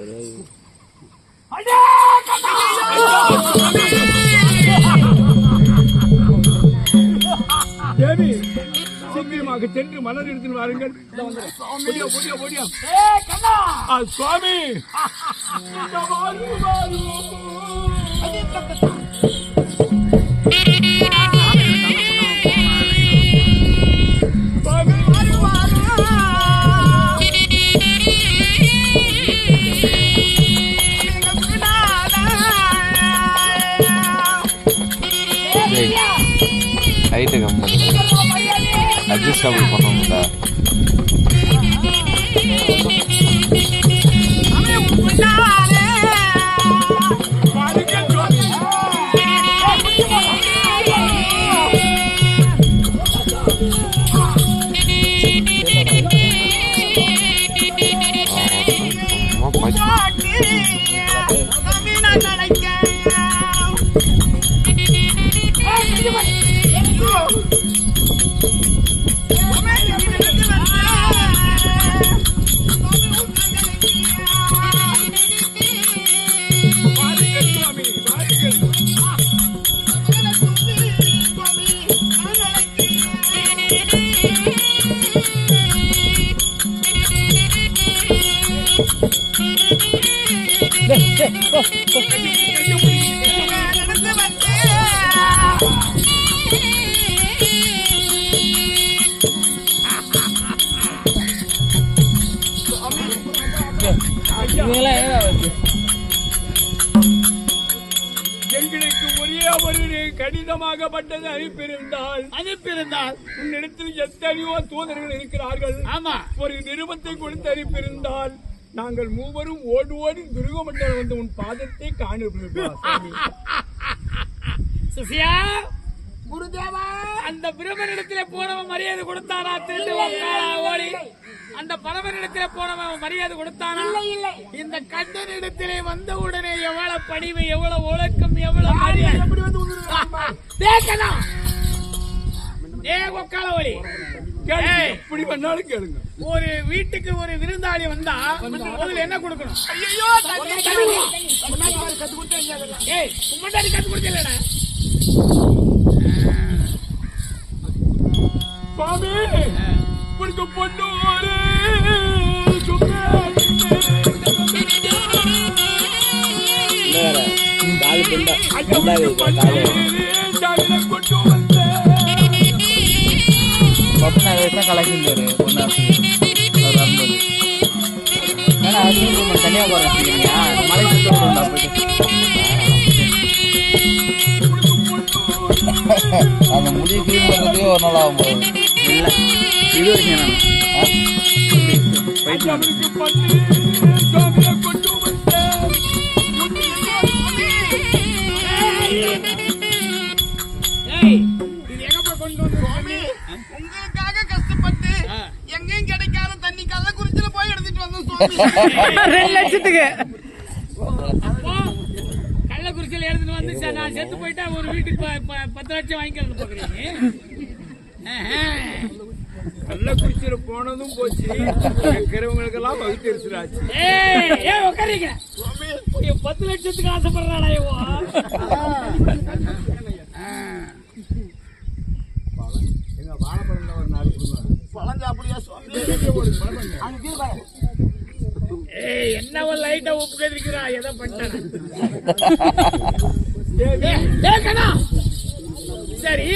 தேவி, சீக்கிரமாக சென்று மலர் எடுத்து வாருங்கள். சுவாமி, ஹைட்டு கம்பெனி அட்ஜஸ்டபிள் பண்ணணும்டா. எங்களுக்கு ஒரே ஒரு கடிதமாகப்பட்டது அனுப்பியிருந்தால் உன்னிடத்தில் எத்தனையோ தூதர்கள் இருக்கிறார்கள். ஆமா, ஒரு நிருபத்தை கொடுத்து அனுப்பியிருந்தால் நாங்கள் மூவரும் ஓடி ஓடி துருவமண்டலம் வந்து உன் பாதத்தை காணிருப்போம். சுசியா, குருதேவா, அந்த பிரம்மனிடத்திலே போனவன் மரியாதை கொடுத்தானா? திருட்டு ஓடி அந்த பரமனிடத்திலே போனவன் மரியாதை கொடுத்தானா? இல்லை. இந்த கண்ணனிடத்திலே வந்த உடனே எவ்வளவு பணிவு, எவ்வளவு ஒழுக்கம், எவ்வளவு மரியாதை. எப்படி பண்ணாலும் கேளுங்க. ஒரு வீட்டுக்கு ஒரு விருந்தாளி வந்தா முதல்ல என்ன கொடுக்கணும்? கத்து கொடுத்தா சுவாமி, உனக்கு பொண்ணு கலக்கின்றாரு கன்னியாகுமரி மலை சுத்தம் அந்த முடி கிளீன் பண்ணுறதுக்கே ஒரு நாள் ஆகும் போது. இல்லை, இது வரைக்கும் உங்களுக்காக கஷ்டப்பட்டு எங்கேயும் கிடைக்காத தண்ணி கள்ளக்குறிச்சியில போய் எடுத்துட்டு வந்தோம். 2 லட்சத்துக்கு கள்ளக்குறிச்சியில எடுத்துட்டு வந்து நான் செத்து போயிட்டா ஒரு வீட்டுக்கு 10 லட்சம் வாங்கிக்கிறது பாக்குறீங்க. கள்ளக்குறிச்சியில போனதும் போச்சு, இருக்கிறவங்களுக்கெல்லாம் வகுத்தரிசிராச்சு. உட்காருங்க, 10 லட்சத்துக்கு ஆசைப்படுறாடா. எங்க வாழைப்பழம் ஒரு 4 கொடுங்க. பழஞ்சா அப்படியா சுவாமி? என்ன ஒரு லைட்டா உப்பு கதிக்கிறா, எதை பண்ணிட்டேன். சரி,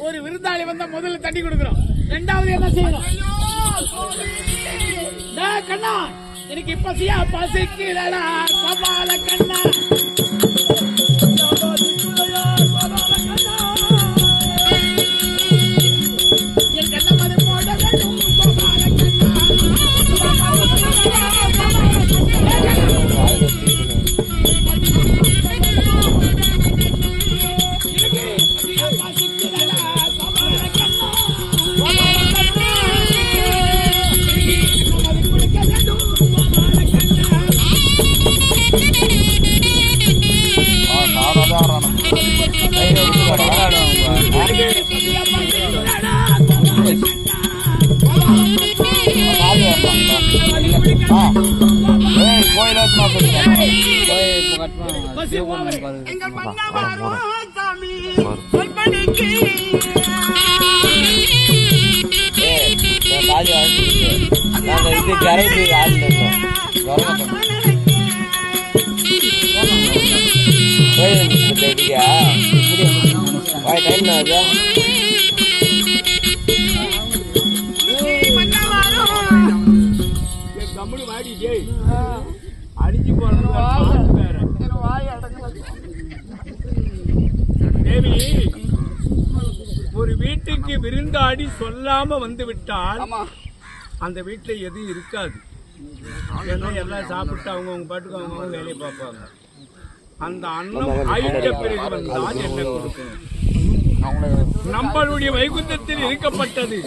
ஒரு விருந்தாளி வந்தா முதல்ல தண்ணி கொடுக்கிறோம், 2வது என்ன செய்யணும்? கண்ணா, எனக்கு பசியா பசிக்கிறடா கபால கண்ணா. என் கண்ண மது போட வேண்டும் கபால கண்ணா. இப்போ கட் பண்ண எங்கள் மன்னவரும் சாமி சொல்படிக்கு பாதி வாழ்ந்துருக்கு நாங்கள் இது கரண்டி ஆடல டைம் ஆகுதா கம்முனு வாடி டேய் அடிச்சு போறது வேற தேவி ஒரு வீட்டுக்கு விருந்தாடி சொல்லாம வந்து விட்டால் அந்த வீட்டுல எதுவும் இருக்காது. ஏன்னா எல்லாம் சாப்பிட்டு அவங்க பாட்டுக்கு அவங்க வேலையை பார்ப்பாங்க. அந்த அன்னம் ஆயிட்ட பிறகு வந்தால் என்ன கொடுக்கணும்? நம்மளுடைய வைகுந்தத்தில் இருக்கப்பட்டது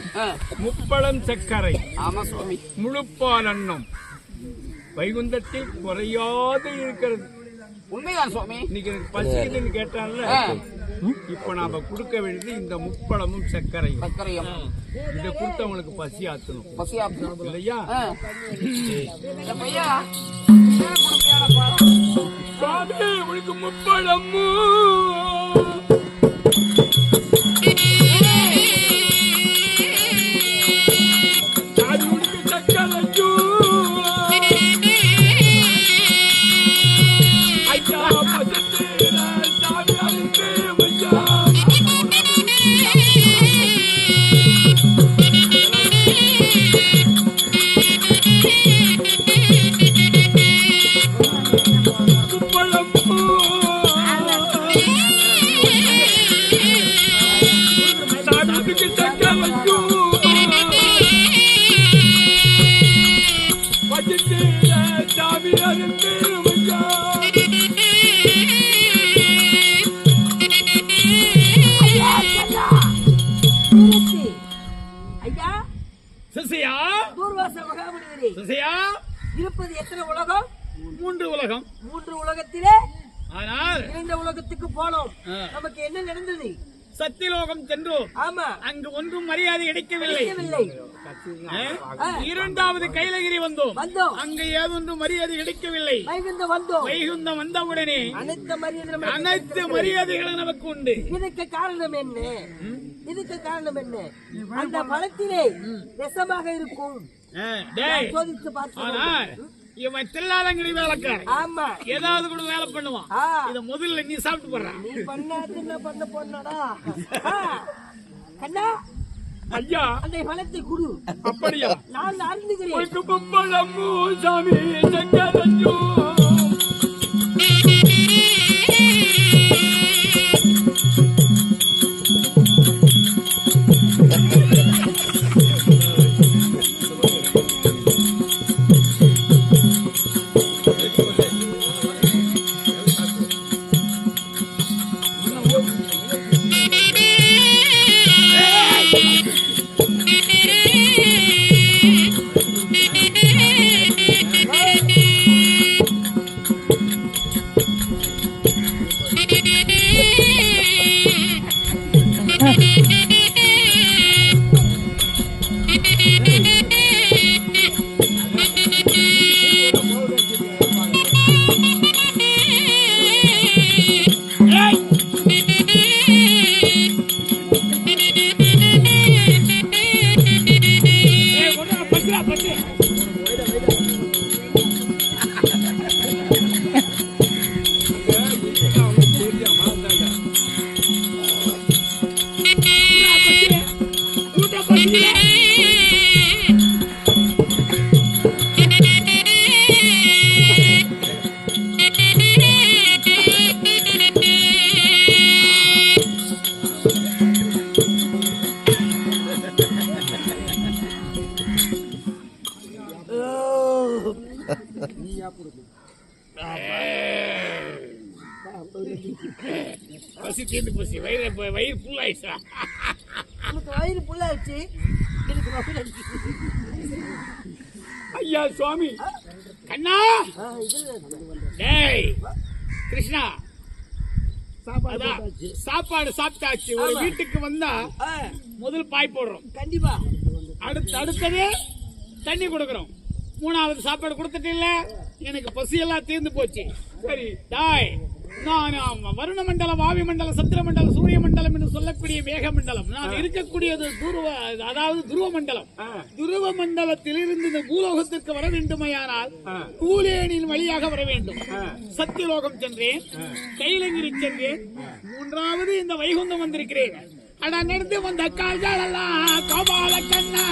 முப்பழம் சர்க்கரை முழுப்பால் அன்னம் வைகுந்தத்தில் குறையாது இருக்கிறது. உண்மைதான் சுவாமி. இன்னைக்கு எனக்கு பசிக்குதுன்னு கேட்டான்ல, இப்ப நாம கொடுக்க வேண்டியது இந்த முப்பழமும் சர்க்கரையும். இதை கொடுத்து அவங்களுக்கு பசி ஆத்தணும் இல்லையா? சுவாமி உங்களுக்கு முப்பழமும் இருப்பது எத்தனை உலகம்? 3 உலகம். 3 உலகத்திலே ஆனால் 2 உலகத்துக்கு போனோம். நமக்கு என்ன நடந்தது? சத்தியலோகம் சென்றோம். ஆமா, அங்கு ஒன்றும் மரியாதை கிடைக்கவில்லை. 2வது கைலகிரி வந்தோம். அங்கு ஏதொன்றும் மரியாதை கிடைக்கவில்லை. வைகுந்தம் வந்தவுடனே அனைத்து மரியாதைகளும் நமக்கு உண்டு. இதுக்கு காரணம் என்ன? இதுக்கு காரணம் என்ன? அந்த பழத்திலே விஷமாக இருக்கும். சோதித்து பார்த்து இவன் தில்லாலங்கடி வேலைக்கார. ஆமா, ஏதாவது கூட வேலை பண்ணுவான். இத முதல்ல நீ சாப்பிட்டு போடுற. நீ பண்ணாது என்ன பண்ண போனாடா கண்ணா? ஐயா அந்த பழத்தை குடு. அப்படியா? நான் அறிந்துகிறேன். சாமி சங்கரஞ்சு பசி தீர்ந்து போச்சு. வயிறு புல்லாயிடுச்சா? வயிறு புல்லாச்சு. ஐயா சுவாமி கண்ணா, டேய் கிருஷ்ணா, சாப்பாடு சாப்பிட்டாச்சு. ஒரு வீட்டுக்கு வந்தா முதல் பாய் போடுறோம். கண்டிப்பா. அடுத்தது தண்ணி கொடுக்கறோம். 3வது சாப்பாடு கொடுத்துட்டு இல்ல எனக்கு பசியெல்லாம் தீர்ந்து போச்சு. சரி டாய், நான் வருண மண்டலம், வாவி மண்டலம், சத்திர மண்டலம், சூரிய மண்டலம் என்று சொல்லக்கூடிய மேக மண்டலம். நான் இருக்கக்கூடியது துருவ மண்டலம். துருவ மண்டலத்தில் இருந்து இந்த பூலோகத்திற்கு வர வேண்டுமையானால் பூலேனின் வழியாக வர வேண்டும். சத்தியலோகம் சென்றேன், கைலங்கிரி சென்றேன், மூன்றாவது இந்த வைகுந்தம் வந்திருக்கிறேன். அடா நடந்து வந்த கால்கள் எல்லாம் கோபால கண்ணா.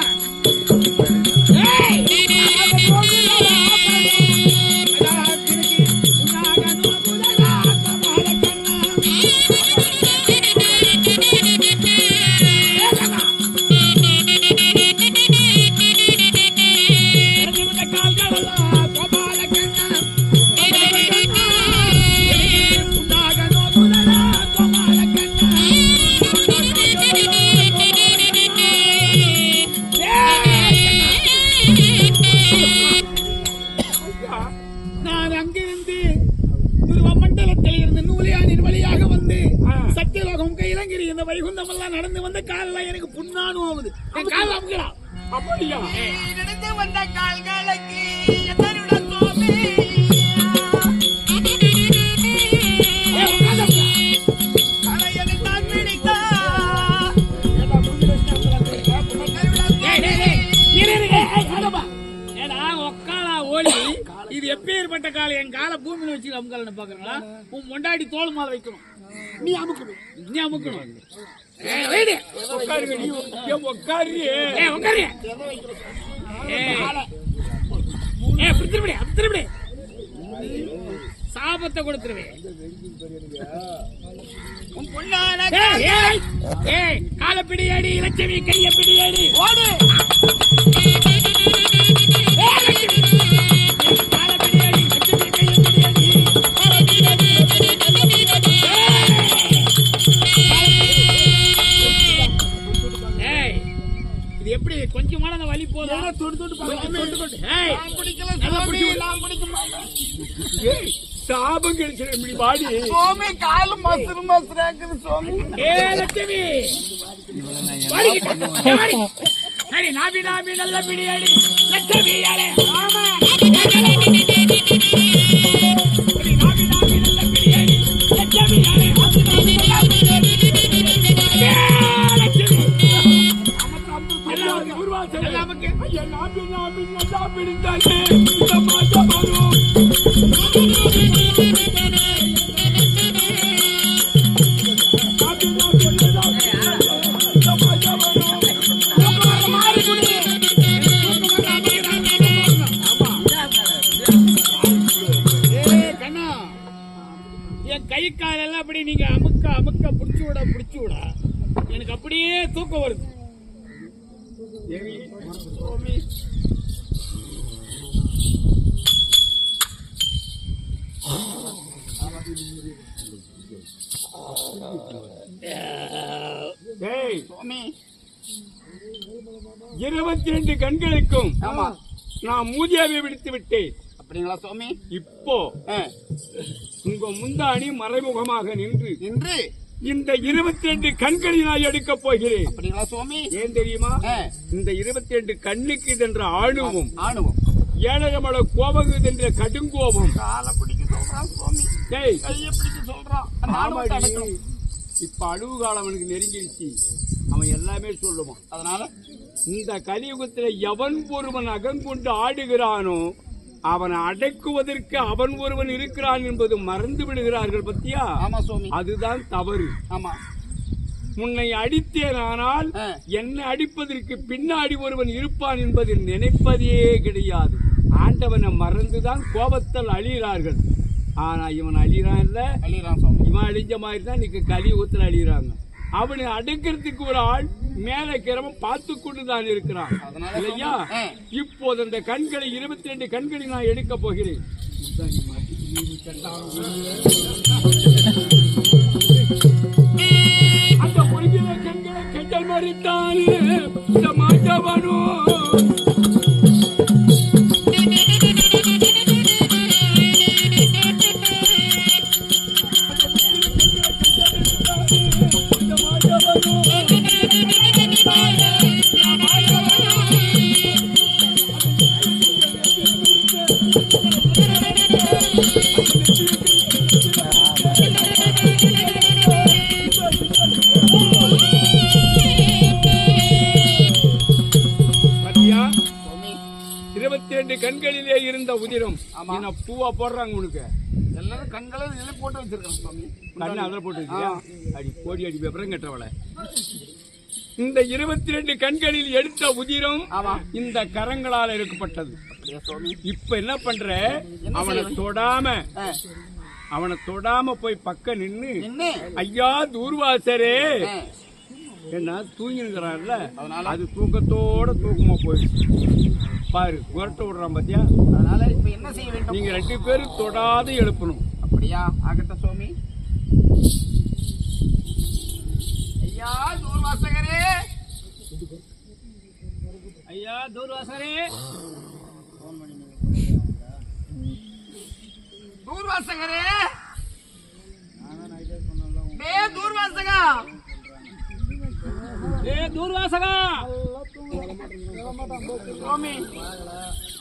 வைகுந்தம் எல்லாம் நடந்து வந்த காலெல்லாம் எனக்கு புண்ணானும் ஆகுது. கால அமுக்கடா. அப்படியா? நடந்து வந்த கால்களுக்கு என்னுடன் சோமி. கலையனை தான் பிடித்தா. இது எப்பேற்பட்ட காலம்? என் கால பூமியில வச்சு அமுக்கலன்னு பாக்குறீங்களா? உன் மொண்டாடி தோல் மாலை வைக்கணும், நீ அமுக்கணும், நீ அமுக்கணும். சாபத்தை கொடுத்துருவேன். காலப்பிடியாடி லட்சுமி, கைய பிடியாடி ஓடு. எப்படி கொஞ்சமான வலி போதும். சாபம் கிடைச்சு பாடி சோமி காலம் மசுறு மசுறாக்குது சோமி. லட்சுமி சரி, நாபி நாபி நல்ல பிடியாடி லட்சுமி. ஆமா, நாபி நாபி நல்ல பிடியாடி லட்சுமி. என் கை காலெல்லாம் அப்படி நீங்க அமுக்க அமுக்க புடிச்சு விட எனக்கு அப்படியே தூக்கம் வருது. சுவாமி, 22 கண்களுக்கும் நான் மூதியாவை விடுத்து விட்டேன். அப்படிங்களா சுவாமி? இப்போ உங்க முந்தாணி மறைமுகமாக நின்று இந்த 22 கண்களை நான் எடுக்க போகிறேன். அப்படிங்களா சுவாமி? ஏன் தெரியுமா? இந்த 22 கண்ணுக்கு இதென்ற ஆணுவும் ஆணுவும் ஏழரமள கோபம் என்ற கடுங்கோபம். கால பிடிக்க சொல்றான் சுவாமி, கைய பிடிக்க சொல்றான். இப்ப அழுவு காலம் அவனுக்கு நெருங்கிடுச்சு, அவன் எல்லாமே சொல்லுவான். அதனால இந்த கலியுகத்துல எவன் ஒருவன் அகங்கொண்டு ஆடுகிறானோ அவனை அடக்குவதற்கு அவன் ஒருவன் இருக்கிறான் என்பது மறந்து விடுகிறார்கள். பத்தியா? ஆமா சுவாமி, அதுதான் தவறு. ஆமா, உன்னை அடித்தேனானால் என்னை அடிப்பதற்கு பின்னாடி ஒருவன் இருப்பான் என்பது நினைப்பதே கிடையாது. ஆண்டவனை மறந்துதான் கோபத்தால் அழிகிறார்கள். ஆனா இவன் அழிகிறான் இல்ல, இவன் அழிஞ்ச மாதிரி தான் இன்னைக்கு கலியுகத்தில் அழிகிறாங்க. அவனை அடக்கிறதுக்கு ஒரு ஆள் மேல கிரமம் பார்த்து கொண்டுதான் இருக்கிறான் இல்லையா? இப்போது அந்த கண்களை 22 கண்களை நான் எடுக்க போகிறேன். அந்த முடிகிற கண்களை கெட்டல் மறித்தான் மாட்டவனோ. Thank you. கண்களிலே இருந்த உதிரம் என்ன பூவா போடுறாங்க உனக்கு? எல்லாரும் கண்களை இதில் போட்டு வச்சிருக்காங்க சுவாமி. கண்ணு அதில் போட்டு வச்சிருக்கியா? அடி கோடி அடி பேப்பரம் கெட்டவளை. இந்த 22 கண்களில் எடுத்த உதிரம் இந்த கரங்களால் எடுக்கப்பட்டது. இப்ப என்ன பண்ற? அவனை தொடாம போய் பக்கம் நின்னு, ஐயா தூர்வாசரே என்ன தூங்கிருக்கிறான்ல, அது தூக்கத்தோட தூக்கமா போயிடுச்சு பாரு. உரட்ட விடுறான் பாத்தியா? அதனால இப்ப என்ன செய்ய வேண்டும்? நீங்க 2 பேரும் தொடாத எழுப்பணும். அப்படியா? ஆகட்ட சுவாமி. ஐயா தூர்வாசகரே, ஐயா தூர்வாசகரே, தூர்வாசகரே, தூர்வாசகா, தூர்வாசகா சுவாமி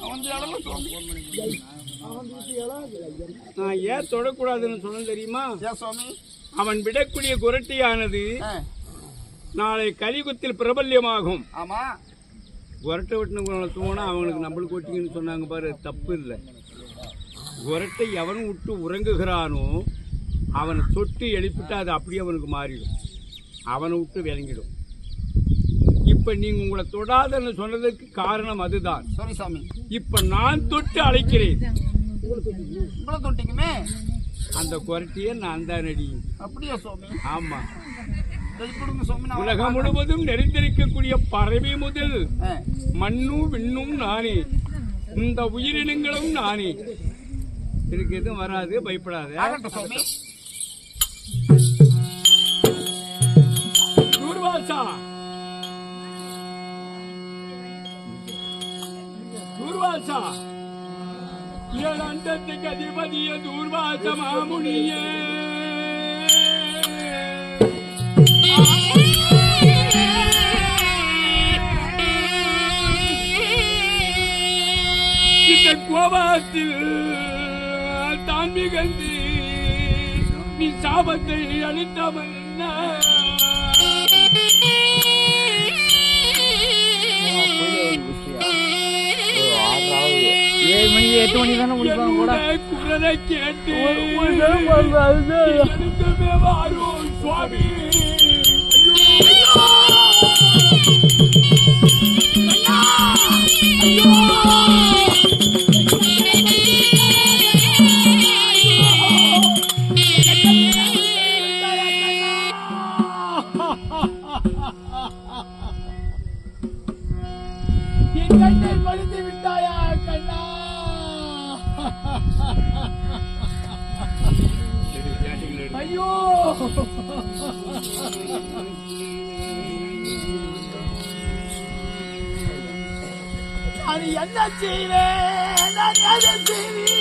அவன் இடம்ல சுவாமி. நான் ஏன் தொடக்கூடாதுன்னு சொன்ன தெரியுமா? ஏன் சுவாமி? அவன் விடக்கூடிய குரட்டியானது நாளை கலிகுத்தில் பிரபல்யமாகும். ஆமா, குரட்டை விட்டுனவங்களை தூங்கினா அவங்களுக்கு நம்மளுக்கு கொட்டிங்கன்னு சொன்னாங்க பாரு, தப்பு இல்லை. குரட்டை எவனும் விட்டு உறங்குகிறானோ அவனை தொட்டு எழுப்பிட்டு அது அப்படியே அவனுக்கு மாறிடும், அவனை விட்டு விளங்கிடும். இப்ப நீங்க உங்களை தொடாதன்னு சொன்னதுக்கு காரணம் அதுதான். சரி சாமி. இப்ப நான் தொட்டு அழைக்கிறேன். உங்களை தொட்டிக்குமே அந்த குரட்டியை நான் தான் நடி. அப்படியா சுவாமி? ஆமா. கொடுங்க சுவாமி. உலகம் முழுவதும் நிறைந்திருக்கக்கூடிய பறவை முதல் மண்ணும் விண்ணும் நானே, இந்த உயிரினங்களும் நானே. எனக்கு எதுவும் வராது, பயப்படாது. சுவாமி. தூர்வாசா, தூர்வாசா, ஏழு அண்டத்துக்கு அதிபதிய தூர்வாச மாமுனியே, இந்த கோபத்தில் தான் மிகுந்து நீ சாபத்தை அளித்தவன். 7 மணி 8 மணி தானே முடிப்பாங்க கூட. குரலை கேட்டு சுவாமி படுத்து விட்டாயா கண்ணா? ஐயோ, அது என்ன செய்வேன்? நான் என்ன செய்வேன்?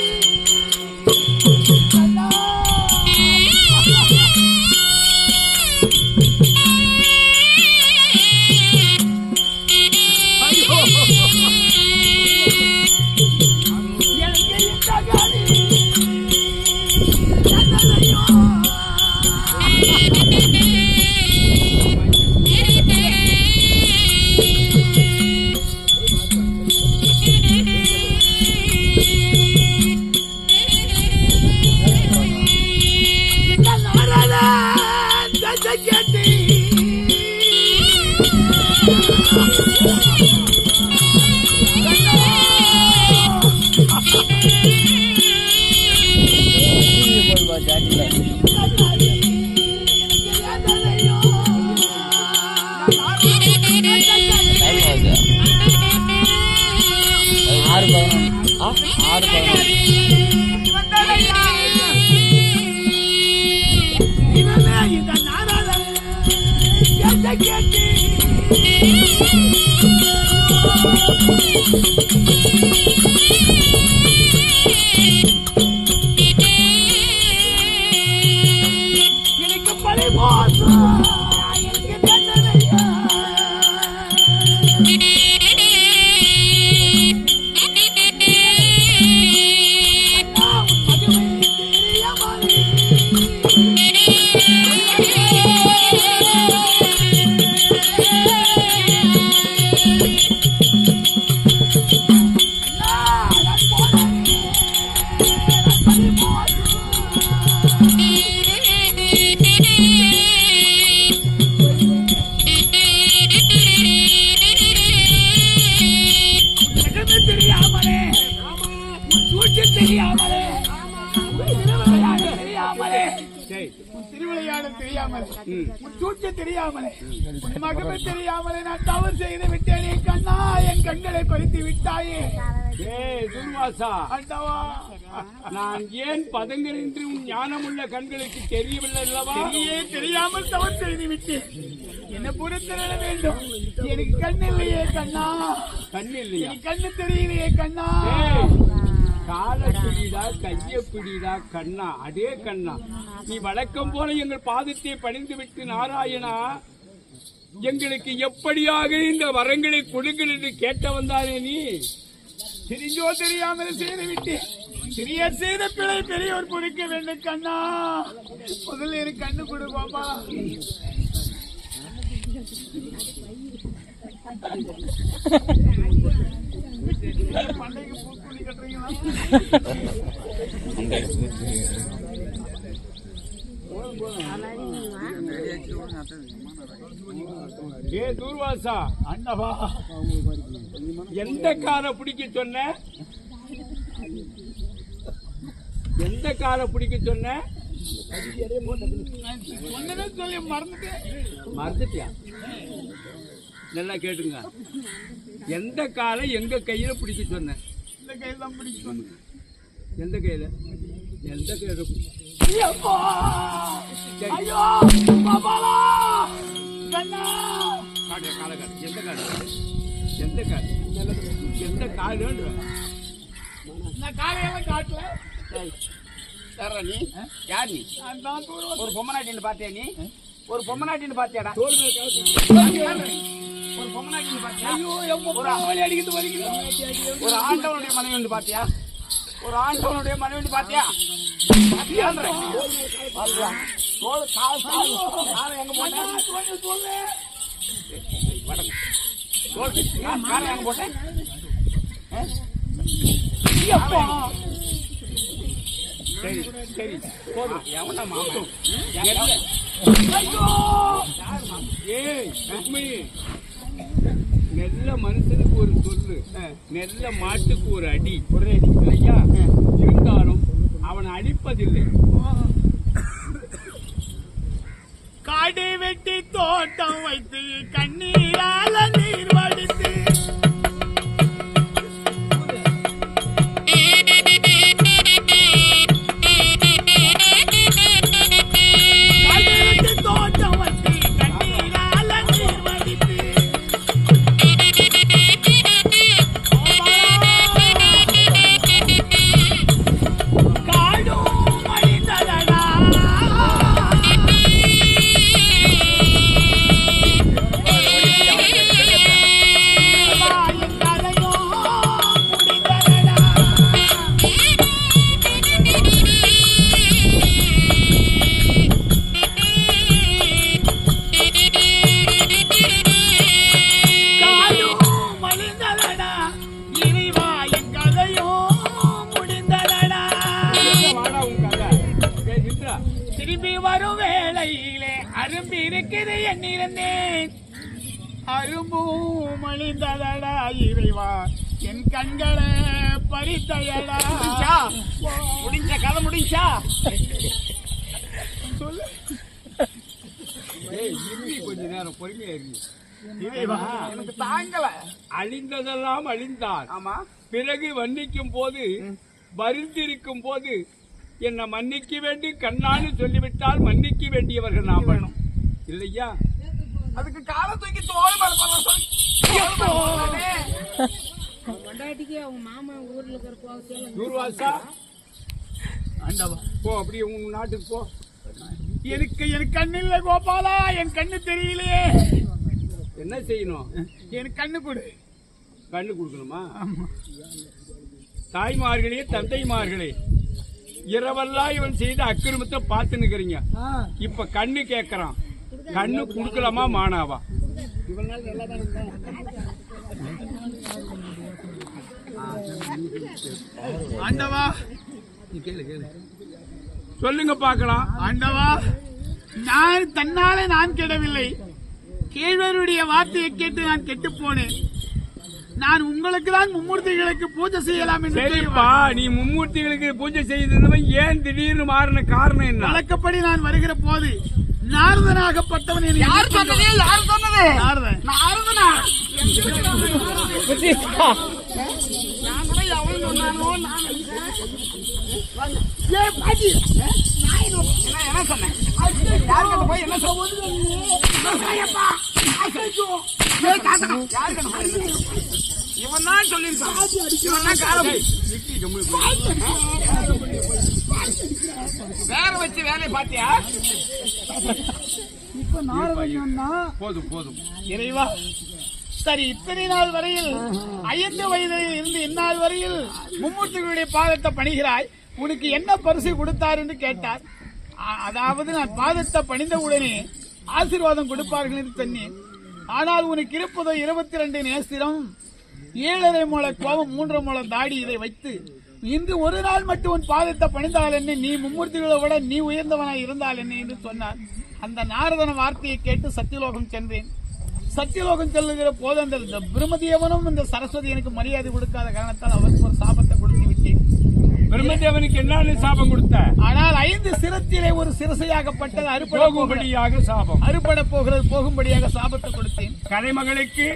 உன் திருவிளையாடல் தெரியாமல் உன் சூழ்ச்சி தெரியாமல் உன் மகமே தெரியாமலே நான் தவறு செய்து விட்டேனே கண்ணா, என் கண்களை பறித்து விட்டாயே. துர்வாசா, ஆண்டவா, நான் ஏன் பதங்கள் என்று உன் ஞானமுள்ள கண்களுக்கு தெரியவில்லை அல்லவா? தெரியாமல் தவறு செய்து விட்டேன். என்ன பொறுத்திட வேண்டும். எனக்கு கண் இல்லையே கண்ணா, கண் இல்லையா? எனக்கு கண்ணு தெரியலையே கண்ணா. காலை பிடிடா, கைய பிடிடா கண்ணா, அதே கண்ணா. நீ வழக்கம் போல எங்கள் பாதத்தை பணிந்து விட்டு நாராயணா எங்களுக்கு எப்படியாக இந்த வரங்களை கொடுங்கள் என்று கேட்ட வந்தானே நீ. தெரிஞ்சோ தெரியாமல் செய்து விட்டேன். சிறியர் செய்த பிழை பெரியவர் பொறுக்க வேண்டும் கண்ணா. முதல்ல எனக்கு கண்ணு கொடு பாப்பா. பண்டைக்கு பூக்குழி கட்டுறீங்களா? தூர்வாசா, அண்ணவா, எந்த காரை பிடிக்க சொன்ன? எந்த காரை பிடிக்க சொன்ன? ஒன்னதே சொல்லி மறந்துட்டேன். மறந்துட்டியா? நல்லா கேட்டுங்க. எந்த காலை எங்க கையில பிடிக்க சொன்ன? இந்த கையில் தான் பிடிக்கும். எந்த கையில? எந்த கையில? ஐயப்பா! ஐயோ பாபாலா! கண்ணா! காடு, காலை காடு. எந்த காடு? எந்த காடு? எந்த காடுன்ற? நான் காலையெல்லாம் காட்டல. யாரா நீ? யார் நீ? நான் தூரம் ஒரு பொம்மநாட்டின்னு பாத்தியா நீ? ஒரு பொம்மநாட்டின்னு பாத்தியாடா? தோல் மேல காலை. ஒரு பொம்மநாட்டின்னு பாத்தியா? ஐயோ எம்ம போராளி அடிக்கிட்டு வரீங்க. ஒரு ஆண்டவனுடைய மனைவி வந்து பாத்தியா? ஒரு ஆண்டவனுடைய மனைவி பாத்தியா? பாத்தியான்ற? வாழ்வா. தோல் காலை எங்க போட்ட? சொல்லு. காலை எங்க போட்ட? ஐயப்பா! சரி சரி போதும். எவன்டா மாமா? ஐயோ! ஏய் ருக்மிணி, நெல்ல மனுஷனுக்கு ஒரு சொல்லு, நெல்ல மாட்டுக்கு ஒரு அடி. ஒரே அடி இல்லையா? இருந்தாலும் அவனை அடிப்பதில்லை. காடு வெட்டி தோட்டம் வைத்து கண்ணீரால நீர் வடித்து காடு வெட்டி தோட்டம் வைத்து கண்ணீரால நீர் வடித்து காடும் அழிந்ததடா. வாடா உன் கதை. ஏய் இந்திரா, திரும்பி வரும் வேளையிலே அரும்பி இருக்குது எண்ணிருந்தேன். அரும்பும் அழிந்ததடா இறைவா, என் கண்களை பறித்தயடா. முடிஞ்ச கதை முடிஞ்சா? சொல்லு ஏய் இரு, கொஞ்ச நேரம் பொறுமையா இரு. இறைவா, எனக்கு தாங்கல. அழிந்ததெல்லாம் அழிந்தான். ஆமா, பிறகு வன்னிக்கும் போது, வருந்திருக்கும் போது என்னை மன்னிக்க வேண்டி கண்ணான்னு சொல்லிவிட்டால் மன்னிக்க வேண்டியவர்கள் நாம் வேணும் இல்லையா? அதுக்கு காலை தூக்கி தோல் மேல பண்ணலாம் சொல்லி. தூர்வாசா, போ அப்படியே உன் நாட்டுக்கு போ. எனக்கு என் கண்ணில்லை கோபாலா, என் கண்ணு தெரியலையே. என்ன செய்யணும்? எனக்கு கண்ணு கொடு. கண்ணு கொடுக்கணுமா? தாய்மார்களே, தந்தைமார்களே, இரவெல்லாம் இவன் செய்த அக்கிரமத்தை பார்த்து நிக்கிறீங்க. இப்ப கண்ணு கேட்கறான். கண்ணு கொடுக்கலாமா மானாவா? ஆண்டவா, சொல்லுங்க பார்க்கலாம். ஆண்டவா, நான் தன்னாலே நான் கெடவில்லை. கேழ்வருடைய வார்த்தையை கேட்டு நான் கெட்டு போனேன். நான் உங்களுக்கு தான் மும்மூர்த்திகளுக்கு பூஜை செய்யலாம் என்று சரிப்பா, நீ மும்மூர்த்திகளுக்கு பூஜை செய்திருந்தவன் ஏன் திடீர்னு மாறின காரணம் என்ன? வழக்கப்படி நான் வருகிற போது நாரதனாகப்பட்டவன் என்னை யார் சொன்னது? யார் சொன்னது? நாரதன் நாரதனா? நான் கூட எவன் சொன்னானோ நான் ஏய் பாட்டி, நான் என்ன சொன்னேன்? யாருக்கிட்ட போய் என்ன சொல்லுவது? ஐயப்பா, ஐயோ, ஏய் தாத்தா, யாருக்கிட்ட போய் இவன் தான் சொல்லியிருக்கான். இவன் தான் காரணம். வேற வச்சு வேலையை பாத்தியா? இப்ப நாரதன் சொன்னா போதும் போதும். இறைவா, சரி, இத்தனை நாள் வரையில் 5 வயதில் இருந்து இந்நாள் வரையில் மும்மூர்த்திகளுடைய பாதத்தை பணிகிறாய், உனக்கு என்ன பரிசு கொடுத்தார் என்று கேட்டார். அதாவது நான் பாதத்தை பணிந்தவுடனே ஆசீர்வாதம் கொடுப்பார்கள் என்று சொன்னேன். ஆனால் உனக்கு இருப்பதோ 22 நேஸ்திரம், 7.5 முழ கோபம், 3 முழ தாடி, இதை வைத்து இன்று ஒரு நாள் மட்டும் உன் பாதத்தை பணிந்தால் என்ன, நீ மும்மூர்த்திகளை விட நீ உயர்ந்தவனாய் இருந்தால் என்ன என்று சொன்னார். அந்த நாரதன வார்த்தையை கேட்டு சத்தியலோகம் சென்றேன். சத்தியலோகம் செல்லுகிற போது அந்த பிரம்மதேவனும் இந்த சரஸ்வதி எனக்கு மரியாதை கொடுக்காத காரணத்தால் அவருக்கு ஒரு சாபத்தை கொடுத்து விட்டேன். பிரம்மதேவனுக்கு என்ன சாபம் கொடுத்த? ஆனால் 5 சிரத்திலே ஒரு சிரசையாகப்பட்டது அறுபடியாக சாபம், அறுபட போகிறது போகும்படியாக சாபத்தை கொடுத்தேன். கலைமகளுக்கு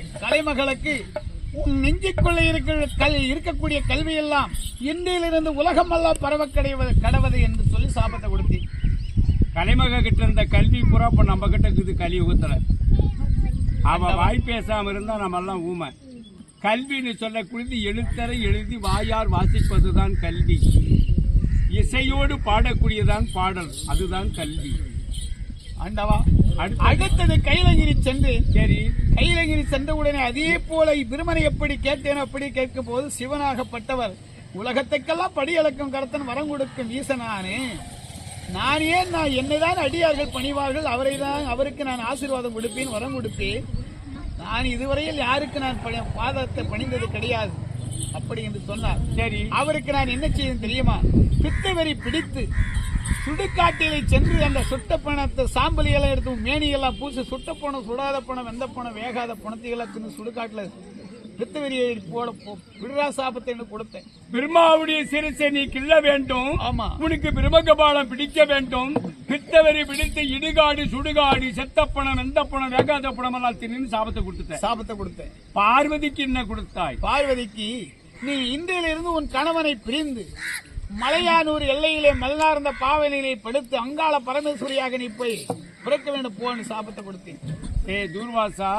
உன் நெஞ்சுக்குள்ள இருக்கக்கூடிய கல்வி எல்லாம் இன்றையிலிருந்து உலகமெல்லாம் பரவ கடவது என்று சொல்லி சாபத்தை கொடுத்தேன். கலைமக கிட்ட இருந்த கல்வி பூரா இப்ப நம்ம கிட்ட இருக்குது கலியுகத்துல. அவ வாய் பேசாம இருந்தா நம்ம எல்லாம் ஊமை. கல்வின்னு சொல்லக்கூடியது எழுத்தரை எழுதி வாயார் வாசிப்பதுதான் கல்வி. இசையோடு பாடக்கூடியதான் பாடல், அதுதான் கல்வி. ஆண்டவா, அடுத்தது கைலகிரி சென்று, சரி, கைலகிரி சென்றவுடனே அதே போல பிரமனை எப்படி கேட்டேன் அப்படி கேட்கும் போது சிவனாகப்பட்டவர் உலகத்துக்கெல்லாம் படியளக்கும் கரத்தன் வரம் கொடுக்கும் ஈசனானே, நான் என்னைதான் அடியார்கள் பணிவார்கள், அவருக்கு நான் ஆசீர்வாதம் கொடுப்பேன், வரம் கொடுப்பேன். நான் இதுவரையில் யாருக்கு நான் பாதத்தை பணிந்தது கிடையாது அப்படி என்று சொன்னார். சரி, அவருக்கு நான் என்ன செய்ய தெரியுமா? பித்தவெறி பிடித்து சுடுகாட்டிலே சென்று அந்த சுட்ட பணத்தை சாம்பலியெல்லாம் எடுத்து மேனியெல்லாம் பூசி சுட்ட பணம், சுடாத பணம், வெந்த பணம், வேகாத பணத்தையெல்லாம் தின்னு சுடுகாட்டுல பித்தவெறியை போட விடுறா சாபத்தை கொடுத்தேன். பிரம்மாவுடைய சிரசை நீ கிள்ள வேண்டும். ஆமா, உனக்கு பிரம்மகபாலம் பிடிக்க வேண்டும். பித்தவெறி பிடித்து இடுகாடு, சுடுகாடு, செத்தப்பணம், வெந்த பணம், வேகாத பணம் எல்லாம் தின்னு சாபத்தை கொடுத்தேன். பார்வதிக்கு என்ன கொடுத்தாய்? பார்வதிக்கு, நீ இன்றையிலிருந்து உன் கணவனை பிரிந்து மலையானூர் எல்லையிலே மல்லார்ந்த பாவனையிலே படுத்து அங்காள பரமேஸ்வரியாக நீ போய் பிறக்க வேண்டும் போன்னு சாபத்தை கொடுத்தேன். தூர்வாசா,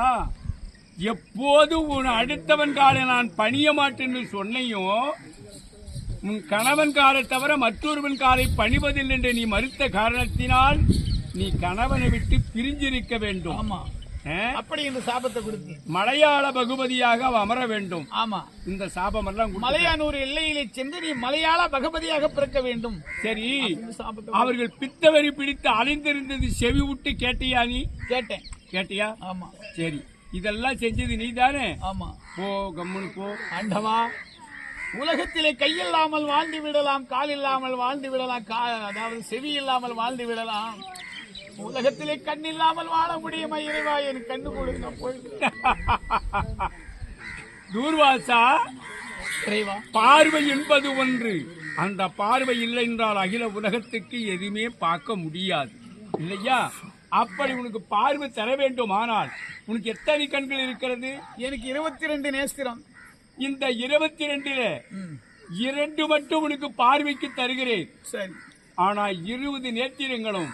எப்போது உன் அடுத்தவன் காலை நான் பணிய மாட்டேன்னு சொன்னையும் உன் கணவன் காலை தவிர மற்றொருவன் காலை பணிவதில்லை என்று நீ மறுத்த காரணத்தினால் நீ கணவனை விட்டு பிரிஞ்சிருக்க வேண்டும். ஆமா, அப்படி இந்த சாபத்தை கொடுத்து மலையாள பகுபதியாக அவ அமர வேண்டும். ஆமா, இந்த சாபம் எல்லாம் மலையானூர் எல்லையிலே சென்று நீ மலையாள பகவதியாக பிறக்க வேண்டும். சரி, அவர்கள் பித்தவரி பிடித்து அலைந்திருந்தது செவி விட்டு கேட்டியா? நீ கேட்டியா? ஆமா. சரி, இதெல்லாம் செஞ்சது நீ தானே? ஆமா. போ, கம்முனு போ. ஆண்டவா, உலகத்திலே கையில்லாமல் வாழ்ந்து விடலாம், கால் இல்லாமல் வாழ்ந்து விடலாம், அதாவது செவி இல்லாமல் வாழ்ந்து விடலாம், உலகத்திலே கண் இல்லாமல் வாழ முடியுமா? இறைவா, என் கண்ணு கொடுங்க போய். தூர்வாசா, இறைவா, பார்வை என்பது ஒன்று. அந்த பார்வை இல்லை என்றால் அகில உலகத்துக்கு எதுவுமே பார்க்க முடியாது இல்லையா? அப்படி உனக்கு பார்வை தர வேண்டும். ஆனால் உனக்கு எத்தனை கண்கள் இருக்கிறது? எனக்கு 22 நேஸ்திரம். இந்த 22ல 2 மட்டும் உனக்கு பார்வைக்கு தருகிறேன். சரி, ஆனா 20 நேத்திரங்களும்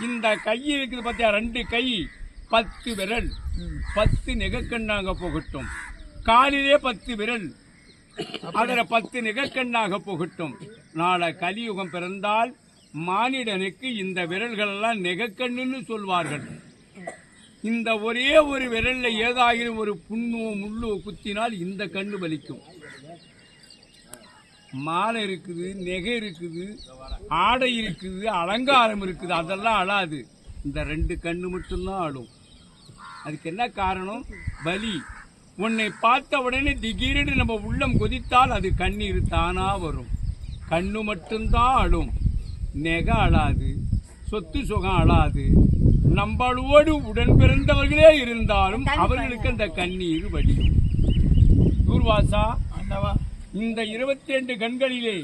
இந்த கை இருக்குது பார்த்தியா, 2 கை, 10 விரல், 10 நெகக்கண்ணாக போகட்டும். காலிலே 10 விரல், அதுல 10 நெகக்கண்ணாக போகட்டும். நாளை கலியுகம் பிறந்தால் மானிடனுக்கு இந்த விரல்கள் எல்லாம் நெகக்கண்ணுன்னு சொல்வார்கள். இந்த ஒரே ஒரு விரல்ல ஏதாயிரம் ஒரு புண்ணோ முள்ளோ குத்தினால் இந்த கண்ணு வலிக்கும். மாலை இருக்குது, நெகை இருக்குது, ஆடை இருக்குது, அலங்காரம் இருக்குது, அதெல்லாம் அழாது. இந்த 2 கண்ணு மட்டும்தான் அழும். அதுக்கு என்ன காரணம்? வலி. உன்னை பார்த்த உடனே திடீரென்று நம்ம உள்ளம் கொதித்தால் அது கண்ணீர் தானா வரும். கண்ணு மட்டும்தான் அழும், நெகை அழாது, சொத்து சுகம் அழாது. நம்மளோடு உடன் பிறந்தவர்களே இருந்தாலும் அவர்களுக்கு அந்த கண்ணீர் வடியும். தூர்வாசா இந்த 22 கண்களிலே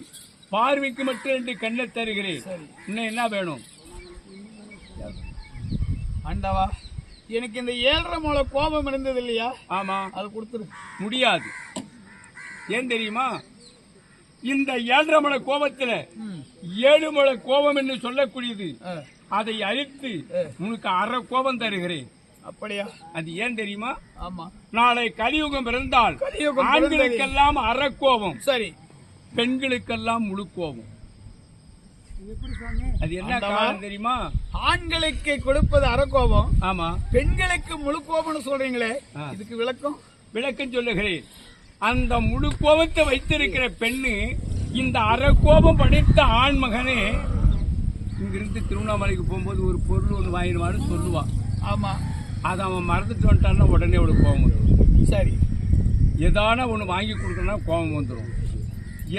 பார்வைக்கு மட்டும் 2 கண்ணை தருகிறேன். இன்னும் என்ன வேணும்? ஆண்டவா, எனக்கு இந்த 7.5 முழ கோபம் இருந்தது இல்லையா? ஆமா, அது கொடுத்துரு. முடியாது. ஏன் தெரியுமா? இந்த 7.5 முழ கோபத்துல 7 முழ கோபம் என்று சொல்லக்கூடியது, அதை அழித்து உனக்கு 1/2 கோபம் தருகிறேன். அப்படியா? அது ஏன் தெரியுமா? ஆமா. நாளை கலியுகம் பிறந்தால் ஆண்களுக்கெல்லாம் 1/2 கோபம், சரி, பெண்களுக்கெல்லாம் முழு கோபம். அது என்ன காரணம் தெரியுமா? ஆண்களுக்கு கொடுப்பது 1/2 கோபம், ஆமா, பெண்களுக்கு முழு கோபம்னு சொல்றீங்களே, இதுக்கு விளக்கம் சொல்லுகிறேன். அந்த முழு கோபத்தை வைத்திருக்கிற பெண்ணு இந்த 1/2 கோபம் படித்த ஆண் மகனே இங்கிருந்து திருவண்ணாமலைக்கு போகும்போது ஒரு பொருள் ஒன்று வாங்கிடுவான்னு சொல்லுவான். ஆமா, அதை அவன் மறந்துட்டு வந்துட்டான்னா உடனே அவளுக்கு கோபம் வந்துடும். சரி, ஏதான ஒன்று வாங்கி கொடுக்கணும்னா கோபம் வந்துடும்.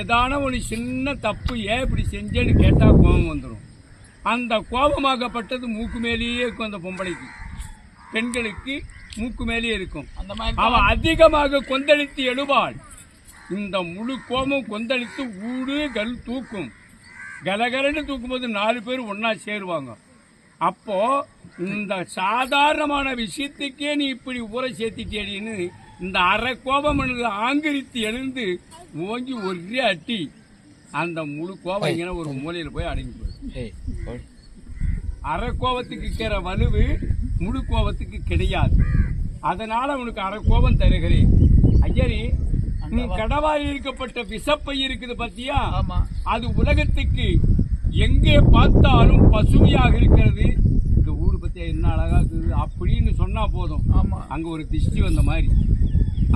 ஏதான ஒரு சின்ன தப்பு ஏன் இப்படி செஞ்சேன்னு கேட்டா கோபம் வந்துடும். அந்த கோபமாகப்பட்டது மூக்கு மேலேயே இருக்கும். அந்த பொம்பளைக்கு, பெண்களுக்கு மூக்கு மேலேயே இருக்கும். அவ அதிகமாக கொந்தளித்து எழுவாள். இந்த முழு கோபம் கொந்தளித்து ஊடு கல் தூக்கும். கலகலன்னு தூக்கும்போது 4 பேர் ஒன்னா சேருவாங்க. அப்போ இந்த சாதாரணமான விஷயத்துக்கே நீ இப்படி ஊரை சேர்த்திட்டேடின்னு இந்த 1/2 கோபம் ஆங்கிரித்து எழுந்து ஓங்கி ஒரே அட்டி அந்த முழு கோபம் இങ്ങനെ ஒரு மூலையில போய் அடங்கி போயிடும். 1/2 கோபத்துக்கு இருக்கிற வலுவு முழு கோபத்துக்கு கிடையாது. அதனால உனக்கு 1/2 கோபம் தருகிறேன். ஐயரி, நீ கடவாயில் இருக்கப்பட்ட விசப்பை இருக்குது பத்தியா? அது உலகத்துக்கு எங்கே பார்த்தாலும் பசுமையாக இருக்கிறது. இந்த ஊரு பத்தியா என்ன அழகா இருக்குது அப்படின்னு சொன்னா போதும், அங்க ஒரு திஷ்டி வந்த மாதிரி.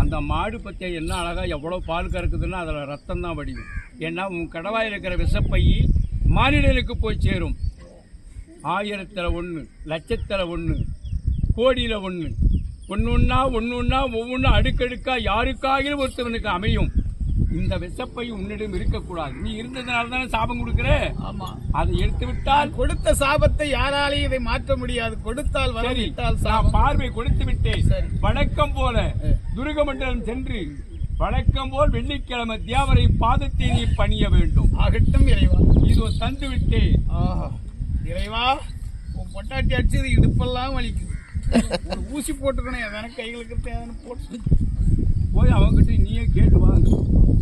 அந்த மாடு பத்தியா என்ன அழகா எவ்வளவு பால் கறக்குதுன்னா அதுல ரத்தம் தான் வடியும். ஏன்னா உன் கடவாயில் இருக்கிற விசப்பை மானிடனுக்கு போய் சேரும். 1000ல் 1, லட்சத்தில் 1, கோடியில 1, ஒன்னொன்னா ஒவ்வொன்றும் அடுக்கடுக்கா யாருக்காக ஒருத்தவனுக்கு அமையும். இந்த விசப்பை உன்னிடம் இருக்கக்கூடாது. நீ இருந்ததுனால தானே சாபம் கொடுக்கிற. ஆமா, அதை எடுத்து விட்டால் கொடுத்த சாபத்தை யாராலையும் இதை மாற்ற முடியாது. கொடுத்தால் வரவிட்டால் நான் பார்வை கொடுத்து விட்டேன். வழக்கம் போல துருகமண்டலம் சென்று வழக்கம் போல் வெள்ளிக்கிழமை தேவரை பாதத்தை நீ பணிய வேண்டும். ஆகட்டும் இறைவா, இதோ தந்து விட்டேன். இறைவா, உன் பொட்டாட்டி அடிச்சது இடுப்பெல்லாம் வலிக்குது. ஒரு ஊசி போட்டுக்கணும், எனக்கு கைகளுக்கு தேவையான போட்டு போய் அவங்ககிட்ட நீயே கேட்டு வாங்க,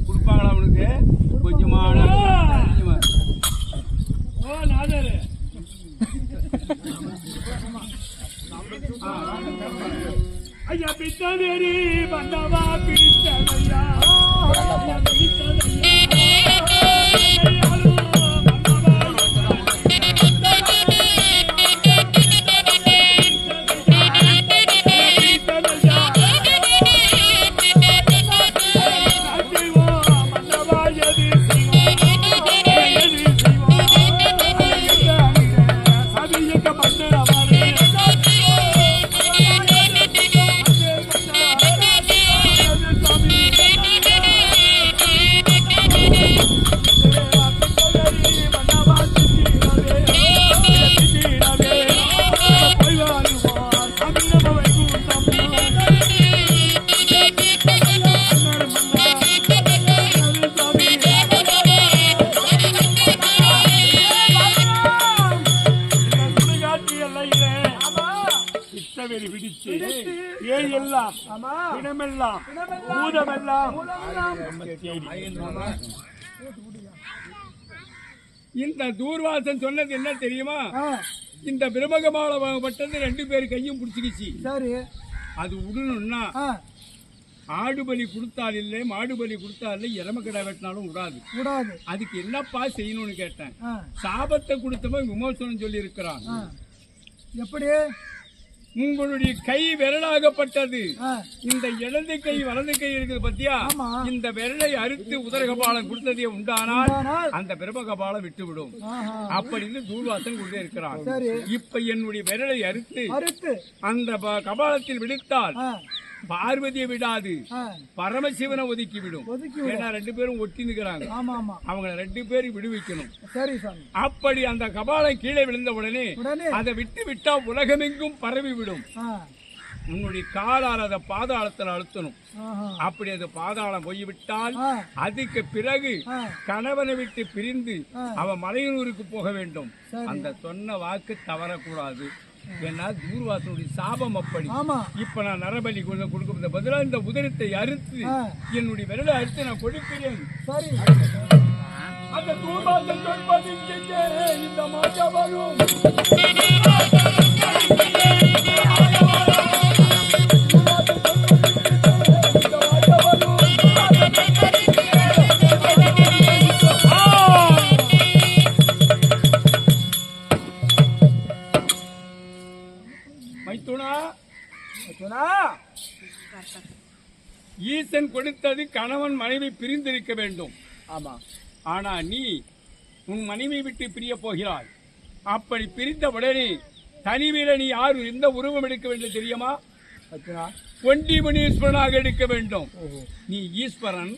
கொடுப்பாங்களா அவனுக்கு கொஞ்சமான. ஐயா பித்தவேரி பண்ணவா பிடித்தவையா இந்த தூர்வாசன் சொன்னது என்ன தெரியுமா? இந்த பிரம்மகமாலப்பட்டது 2 பேர் கையும் பிடிச்சிக்கிச்சு. அது விடணும்னா ஆடு பலி கொடுத்தால் இல்லை, மாடு பலி கொடுத்தால் இல்லை, எரமக்கடை வெட்டினாலும் விடாது. அதுக்கு என்னப்பா செய்யணும்னு கேட்டேன். சாபத்தை கொடுத்தவன் விமோசனம் சொல்லி இருக்கிறான். எப்படி? உங்களுடைய கை விரலாகப்பட்டது. இந்த இடது கை வலது கை இருக்குது பத்தியா? இந்த விரலை அறுத்து உதரகபாலம் கொடுத்ததே உண்டானால் அந்த பிரபகபாலம் விட்டுவிடும் அப்படின்னு தூர்வாசன் கொண்டே இருக்கிறான். இப்ப என்னுடைய விரலை அறுத்து அந்த கபாலத்தில் விடுத்தால் பார்வதியை விடாது, பரமசிவனை ஒதுக்கி விடும். ஏன்னா 2 பேரும் ஒட்டி நிற்கிறாங்க. அவங்க 2 பேரும் விடுவிக்கணும். அப்படி அந்த கபாலம் கீழே விழுந்த உடனே அதை விட்டு விட்டா உலகமெங்கும் பரவி விடும். உன்னுடைய காலால் அதை பாதாளத்தில் அழுத்தணும். அப்படி அது பாதாளம் போய்விட்டால் அதுக்கு பிறகு கணவனை விட்டு பிரிந்து அவன் மலையனூருக்கு போக வேண்டும். அந்த சொன்ன வாக்கு தவறக்கூடாது. ஏன்னா தூர்வாசனுடைய சாபம் அப்படி. இப்ப நான் நரபலி கொடுக்க பதிலாக இந்த உதரத்தை அறுத்து என்னுடைய விரலை அறுத்து நான் கொடுக்கிறேன். அந்த தூர்வாசன் சொல்வது இந்த மாஜா வரும். ஈசன் கொடுத்தது கணவன் மனைவி பிரிந்திருக்க வேண்டும். ஆமா. ஆனா நீ உன் மனைவி விட்டு பிரிய போகிறாய். அப்படி பிரிந்த உடனே தனிமையில நீ யார் எந்த உருவம் எடுக்க வேண்டும் தெரியுமா? ஒண்டி முனீஸ்வரனாக எடுக்க வேண்டும். நீ ஈஸ்வரன்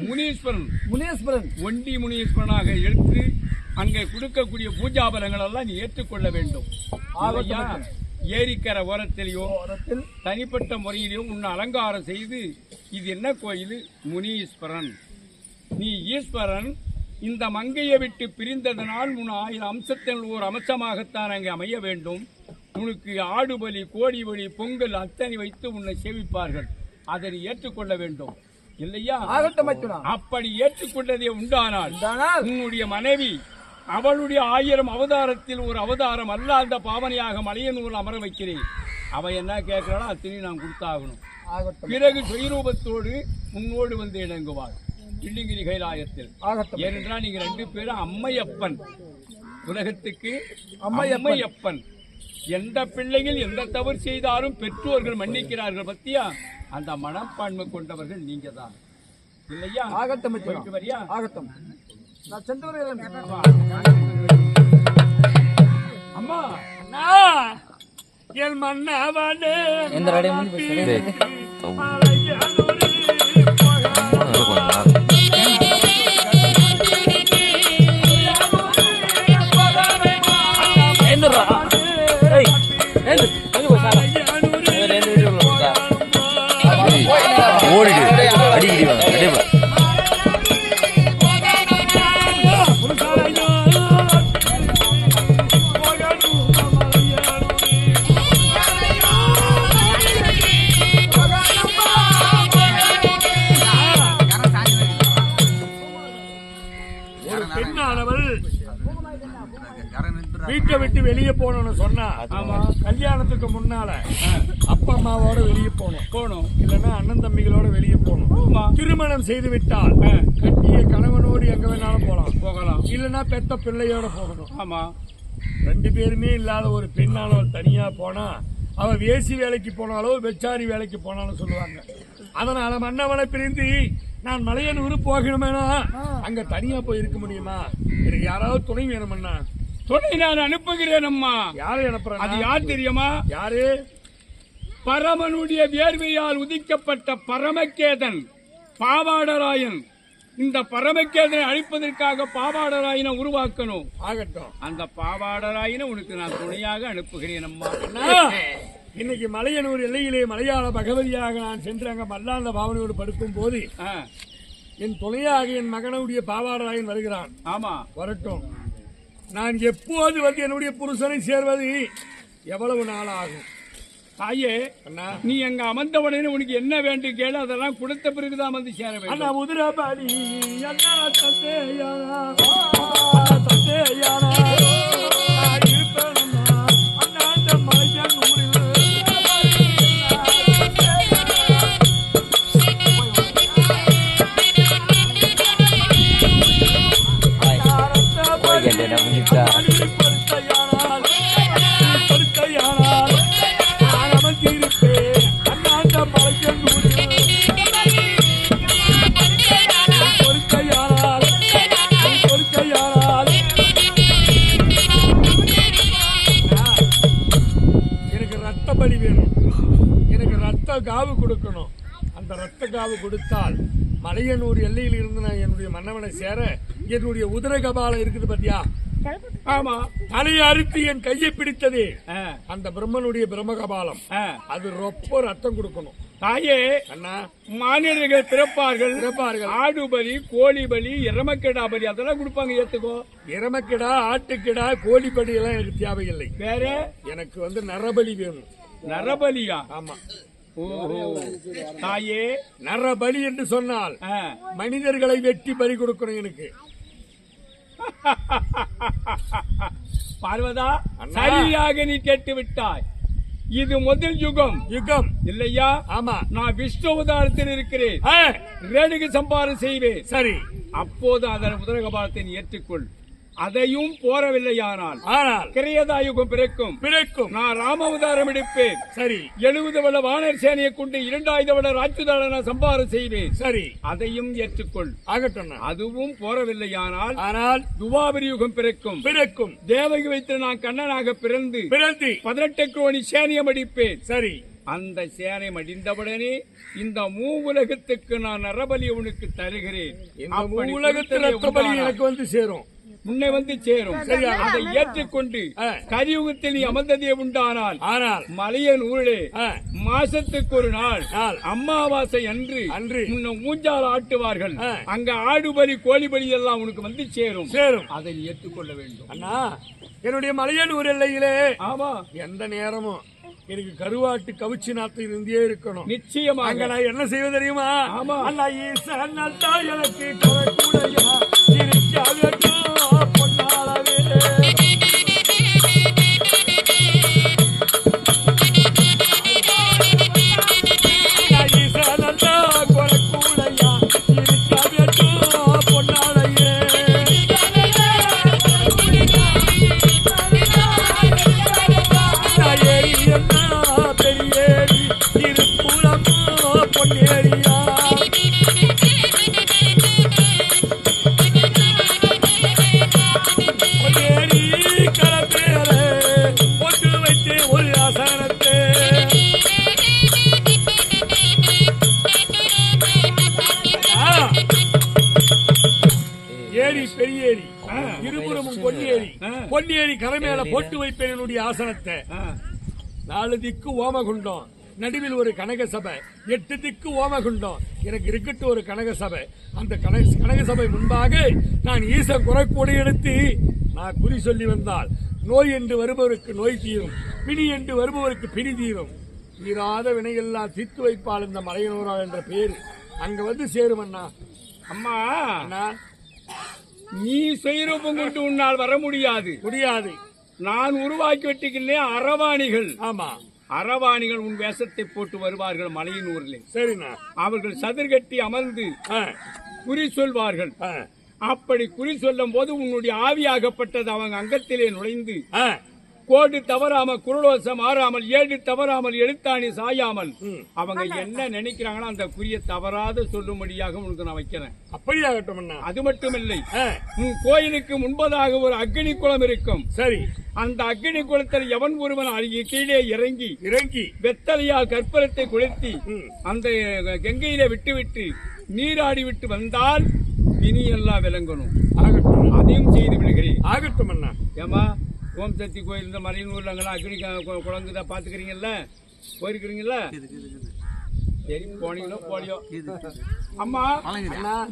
முனீஸ்வரன் ஒண்டி முனீஸ்வரனாக எடுத்து அங்கே கொடுக்கக்கூடிய பூஜாபலங்கள் எல்லாம் நீ ஏற்றுக்கொள்ள வேண்டும். ஏரிக்கரை ஓரத்திலேயோ தனிப்பட்ட முறையிலேயோ உன்னை அலங்காரம் செய்து இது என்ன கோயில்? முனீஸ்வரன். நீ ஈஸ்வரன். இந்த மங்கையை விட்டு பிரிந்ததனால் உன் 1000 அம்சத்தில் ஒரு அம்சமாகத்தான் அங்கே அமைய வேண்டும். உனக்கு ஆடு பலி, கோடி பலி, பொங்கல் அத்தனை வைத்து உன்னை சேவிப்பார்கள். அதை ஏற்றுக்கொள்ள வேண்டும் இல்லையா? அப்படி ஏற்றுக்கொண்டதே உண்டானால் உன்னுடைய மனைவி அவளுடைய 1000 அவதாரத்தில் ஒரு அவதாரம் அல்ல அந்த பாவனையாக மலையனூரில் அமர வைக்கிறேன். அவ என்ன கேட்கிறாளோ அத்தனை நான் கொடுத்தாகணும். பிறகு சுயரூபத்தோடு உன்னோடு வந்து இணங்குவாள் பிள்ளிங்கிரி கைலாயத்தில். ஏனென்றால் நீங்க 2 பேரும் அம்மையப்பன். உலகத்துக்கு அம்மையப்பன். எந்த பிள்ளைகள் எந்த தவறு செய்தாலும் பெற்றோர்கள் மன்னிக்கிறார்கள். பத்தியா? அந்த மனப்பான்மை கொண்டவர்கள் நீங்க தான் இல்லையா? வரியா? அம்மா என் மன்னவனே ஓடிடு அடிக்கடி வாங்க. வீட்டை விட்டு வெளியே போகணும்னு சொன்னா கல்யாணத்துக்கு முன்னால அப்பா அம்மாவோட வெளியே போகணும். இல்லைன்னா அண்ணன் தம்பிகளோட வெளியே போகணும். திருமணம் செய்து விட்டால் கட்டிய கணவனோடு எங்க வேணாலும் போகலாம். இல்லைன்னா பெத்த பிள்ளையோட போகணும். ஆமா. 2 பேருமே இல்லாத ஒரு பெண்ணானவள் தனியா போனா அவ வேசி வேலைக்கு போனாலோ வெச்சாரி வேலைக்கு போனாலும் சொல்லுவாங்க. அதனால மன்னவனை பிரிந்து நான் மலையனூர் போகணுமேனா அங்க தனியா போய் இருக்க முடியுமா? எனக்கு யாராவது துணை வேணும்னா துணை நான் அனுப்புகிறேன். அம்மா யாரை அனுப்புறேன்? அது யார் தெரியுமா? யாரு? பரமனுடைய வேர்வையால் உதிக்கப்பட்ட பரமகேதன் பாவாடராயன். இந்த பரமகேதனை அழிப்பதற்காக பாவாடராயனை உருவாக்கணும். ஆகட்டும். அந்த பாவாடராயனை உனக்கு நான் துணையாக அனுப்புகிறேன். அம்மா இன்னைக்கு மலையனூர் எல்லையிலே மலையாள பகவதியாக நான் சென்று அங்க மல்லாந்த பாவனையோடு படுக்கும் போது என் துணையாக என் மகனுடைய பாவாடராயன் வருகிறான். ஆமா, வரட்டும். நான் எப்போது வந்து என்னுடைய புருஷனை சேர்வது எவ்வளவு நாள் ஆகும்? தாயே, நீ அங்க அமர்ந்தவுடனே உனக்கு என்ன வேண்டும் கேளு, அதெல்லாம் கொடுத்த பிறகுதான் வந்து சேர வேண்டும். அண்ணா உதிரபாடி அண்ணா தந்தையானா தந்தையானா இருப்பேனா அண்ணா அந்த மலையன் ஊரில் காவு கொடுக்கணும். அந்த ரத்த காவு கொடுத்தால் மலையனூர் எல்லையில் இருந்து நான் என்னுடைய மன்னவனை சேர என்னுடைய உதிர கபாலம் இருக்குது பத்தியா, ஆமா. தலையை அறுத்து என் கையை பிடித்ததே அந்த பிரம்மனுடைய பிரம்மகபாலம். அது ரொம்ப ரத்தம் கொடுக்கணும். தாயே, அண்ணா, மாநிலங்கள் பிறப்பார்கள் பிறப்பார்கள். ஆடு பலி, கோழி பலி, எரமக்கெடா பலி அதெல்லாம் கொடுப்பாங்க. ஏத்துக்கோ. எரமக்கிடா, ஆட்டுக்கிடா, கோழிப்படி எல்லாம் எனக்கு தேவையில்லை. வேற எனக்கு நரபலி வேணும். நரபலியா? ஆமா. ஓஹோ. தாயே, நரபலி என்று சொன்னால் மனிதர்களை வெட்டி பலி கொடுக்கணும் எனக்கு. பார்வதா, சரியாக நீ கேட்டு விட்டாய். இது முதல் யுகம். யுகம் இல்லையா? ஆமா. நான் விஷ்ணு அவதாரத்தில் இருக்கிறேன். ரேணுகு சம்பாரம் செய்வேன். சரி. அப்போது அதன் உதரகபாலத்தை நீ ஏற்றுக்கொள். அதையும் போறவில்லையானால் ஆனால் கிரியதாயுகம் பிறக்கும். நான் ராமாவதாரம் எடுப்பேன். சரி. 70 வட வானர் சேனையை கொண்டு 2000 வட ராட்சதான நான் சம்பாரம் செய்வேன். சரி. அதையும் ஏற்றுக்கொள். ஆகட்டும். அதுவும் போறவில்லையானால் ஆனால் துவாபரி யுகம் பிறக்கும். தேவகி வைத்து நான் கண்ணனாக பிறந்து 18 கோடி சேனையை அடிப்பேன். சரி. அந்த சேனை மடிந்தவுடனே இந்த மூவுலகத்துக்கு நான் நரபலி உனக்கு தருகிறேன். உலகத்தில் எனக்கு சேரும். முன்னே சேரும். அதை ஏற்றுக்கொண்டு கலியுகத்தில் நீ அமர்ந்ததே உண்டானால் மலையன் ஊழே மாசத்துக்கு ஒரு நாள் அமாவாசை அன்று முன்ன ஊஞ்சால் ஆட்டுவார்கள். அங்க ஆடுபலி, கோழிபலி எல்லாம் உனக்கு சேரும். அதை நீ ஏற்றுக்கொள்ள வேண்டும். அண்ணா, என்னுடைய மலையன் ஊர் எல்லையிலே ஆமா எந்த நேரமும் எனக்கு கருவாட்டு கவிச்சி நாத்து இருந்தே இருக்கணும். நிச்சயமாக. நான் என்ன செய்வது தெரியுமா? ஆமா. அண்ணா, ஈசனத்தா எனக்கு கவக்கூடையா இருக்காகட்டும் பொன்னாளவே. ஈசனத்தா கொலக்கூடையா இருக்காகட்டும் பொன்னாளையே. பெரியேரி திருப்புறம் பொன்னேரியா. பொன்னேரி கலப்பேரே பொட்டு வைத்து ஒரு ஆசனத்தை. ஏரி பெரியேரி, இருபுறமும் பொன்னேரி. பொன்னேரி கரை மேல போட்டு வைப்பேன் என்னுடைய ஆசனத்தை. 4 திக்கு ஓமகுண்டம், நடுவில் ஒரு கனக சபை, 8 திக்கு ஓமகுண்டம். எனக்கு இருக்கட்டும் ஒரு கனக சபை. அந்த கனக சபை முன்பாக நான் ஈச குறைக்கூடை எடுத்து நான் குறி சொல்லி வந்தால் நோய் என்று வருபவருக்கு நோய் தீரும், பிணி என்று வருபவருக்கு பிணி தீரும். தீராத வினையெல்லாம் தீர்த்து வைப்பாள் இந்த மலையனூரா என்ற பேரு அங்க சேரும். அண்ணா, அம்மா, அண்ணா, நீ செய்யறப்பம் கொண்டு உன்னால் வர முடியாது. நான் உருவாக்கி விட்டுக்கிறேன் அரவாணிகள். ஆமா. அரவாணிகள் உன் வேஷத்தை போட்டு வருவார்கள் மலையின் ஊரில். சரிண்ணா. அவர்கள் சதுர்கட்டி அமர்ந்து குறி சொல்வார்கள். அப்படி குறி சொல்லும் போது உன்னுடைய ஆவியாகப்பட்டது அவங்க அங்கத்திலே நுழைந்து கோடு தவறாமல், குருளோசம் மாறாமல், 7 தவறாமல், எழுத்தாணி சாயாமல் அவங்க என்ன நினைக்கிறாங்கன்னா அந்த குறிய தவறாத சொல்லும்படியாக உனக்கு நான் வைக்கிறேன். அப்படியாகட்டும். அது மட்டுமில்லை, உன் கோயிலுக்கு முன்பதாக ஒரு அக்னி குளம் இருக்கும். சரி. அந்த அக்னி குளத்தில் எவன் ஒருவன் கீழே இறங்கி வெத்தலையால் கற்பூரத்தை கொளுத்தி அந்த கங்கையில விட்டு நீராடி விட்டு வந்தால் இனி எல்லாம் விளங்கணும். ஆகட்டும். அதையும் செய்து விடுகிறேன். ஆகட்டும் அண்ணா. ஏமா, ஓம் சக்தி கோயில் இந்த மலையனூர்ல அங்கெல்லாம் அக்னி குளங்குதான் பாத்துக்கிறீங்கல்ல, போயிருக்கிறீங்களா? சரி, போனீங்களோ போலியோ. அம்மா,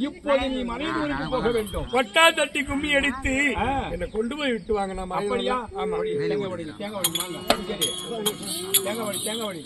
இப்போது நீ மலையனூருக்கு போக வேண்டும். கொட்டா தட்டி கும்மி அடித்து என்னை கொண்டு போய் விட்டு வாங்க. நம்ம அப்படியா? ஆமா. தேங்காய் வடி வாங்க. சரி, தேங்காய் வடி.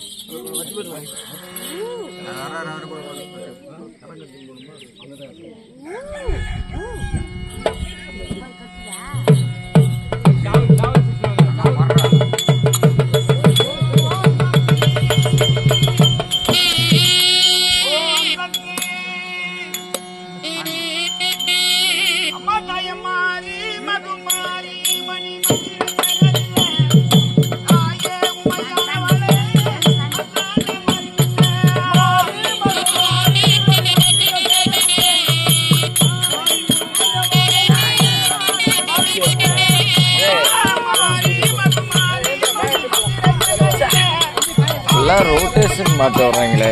ரொட்டேஷன் மாற்ற வர்றாங்களே.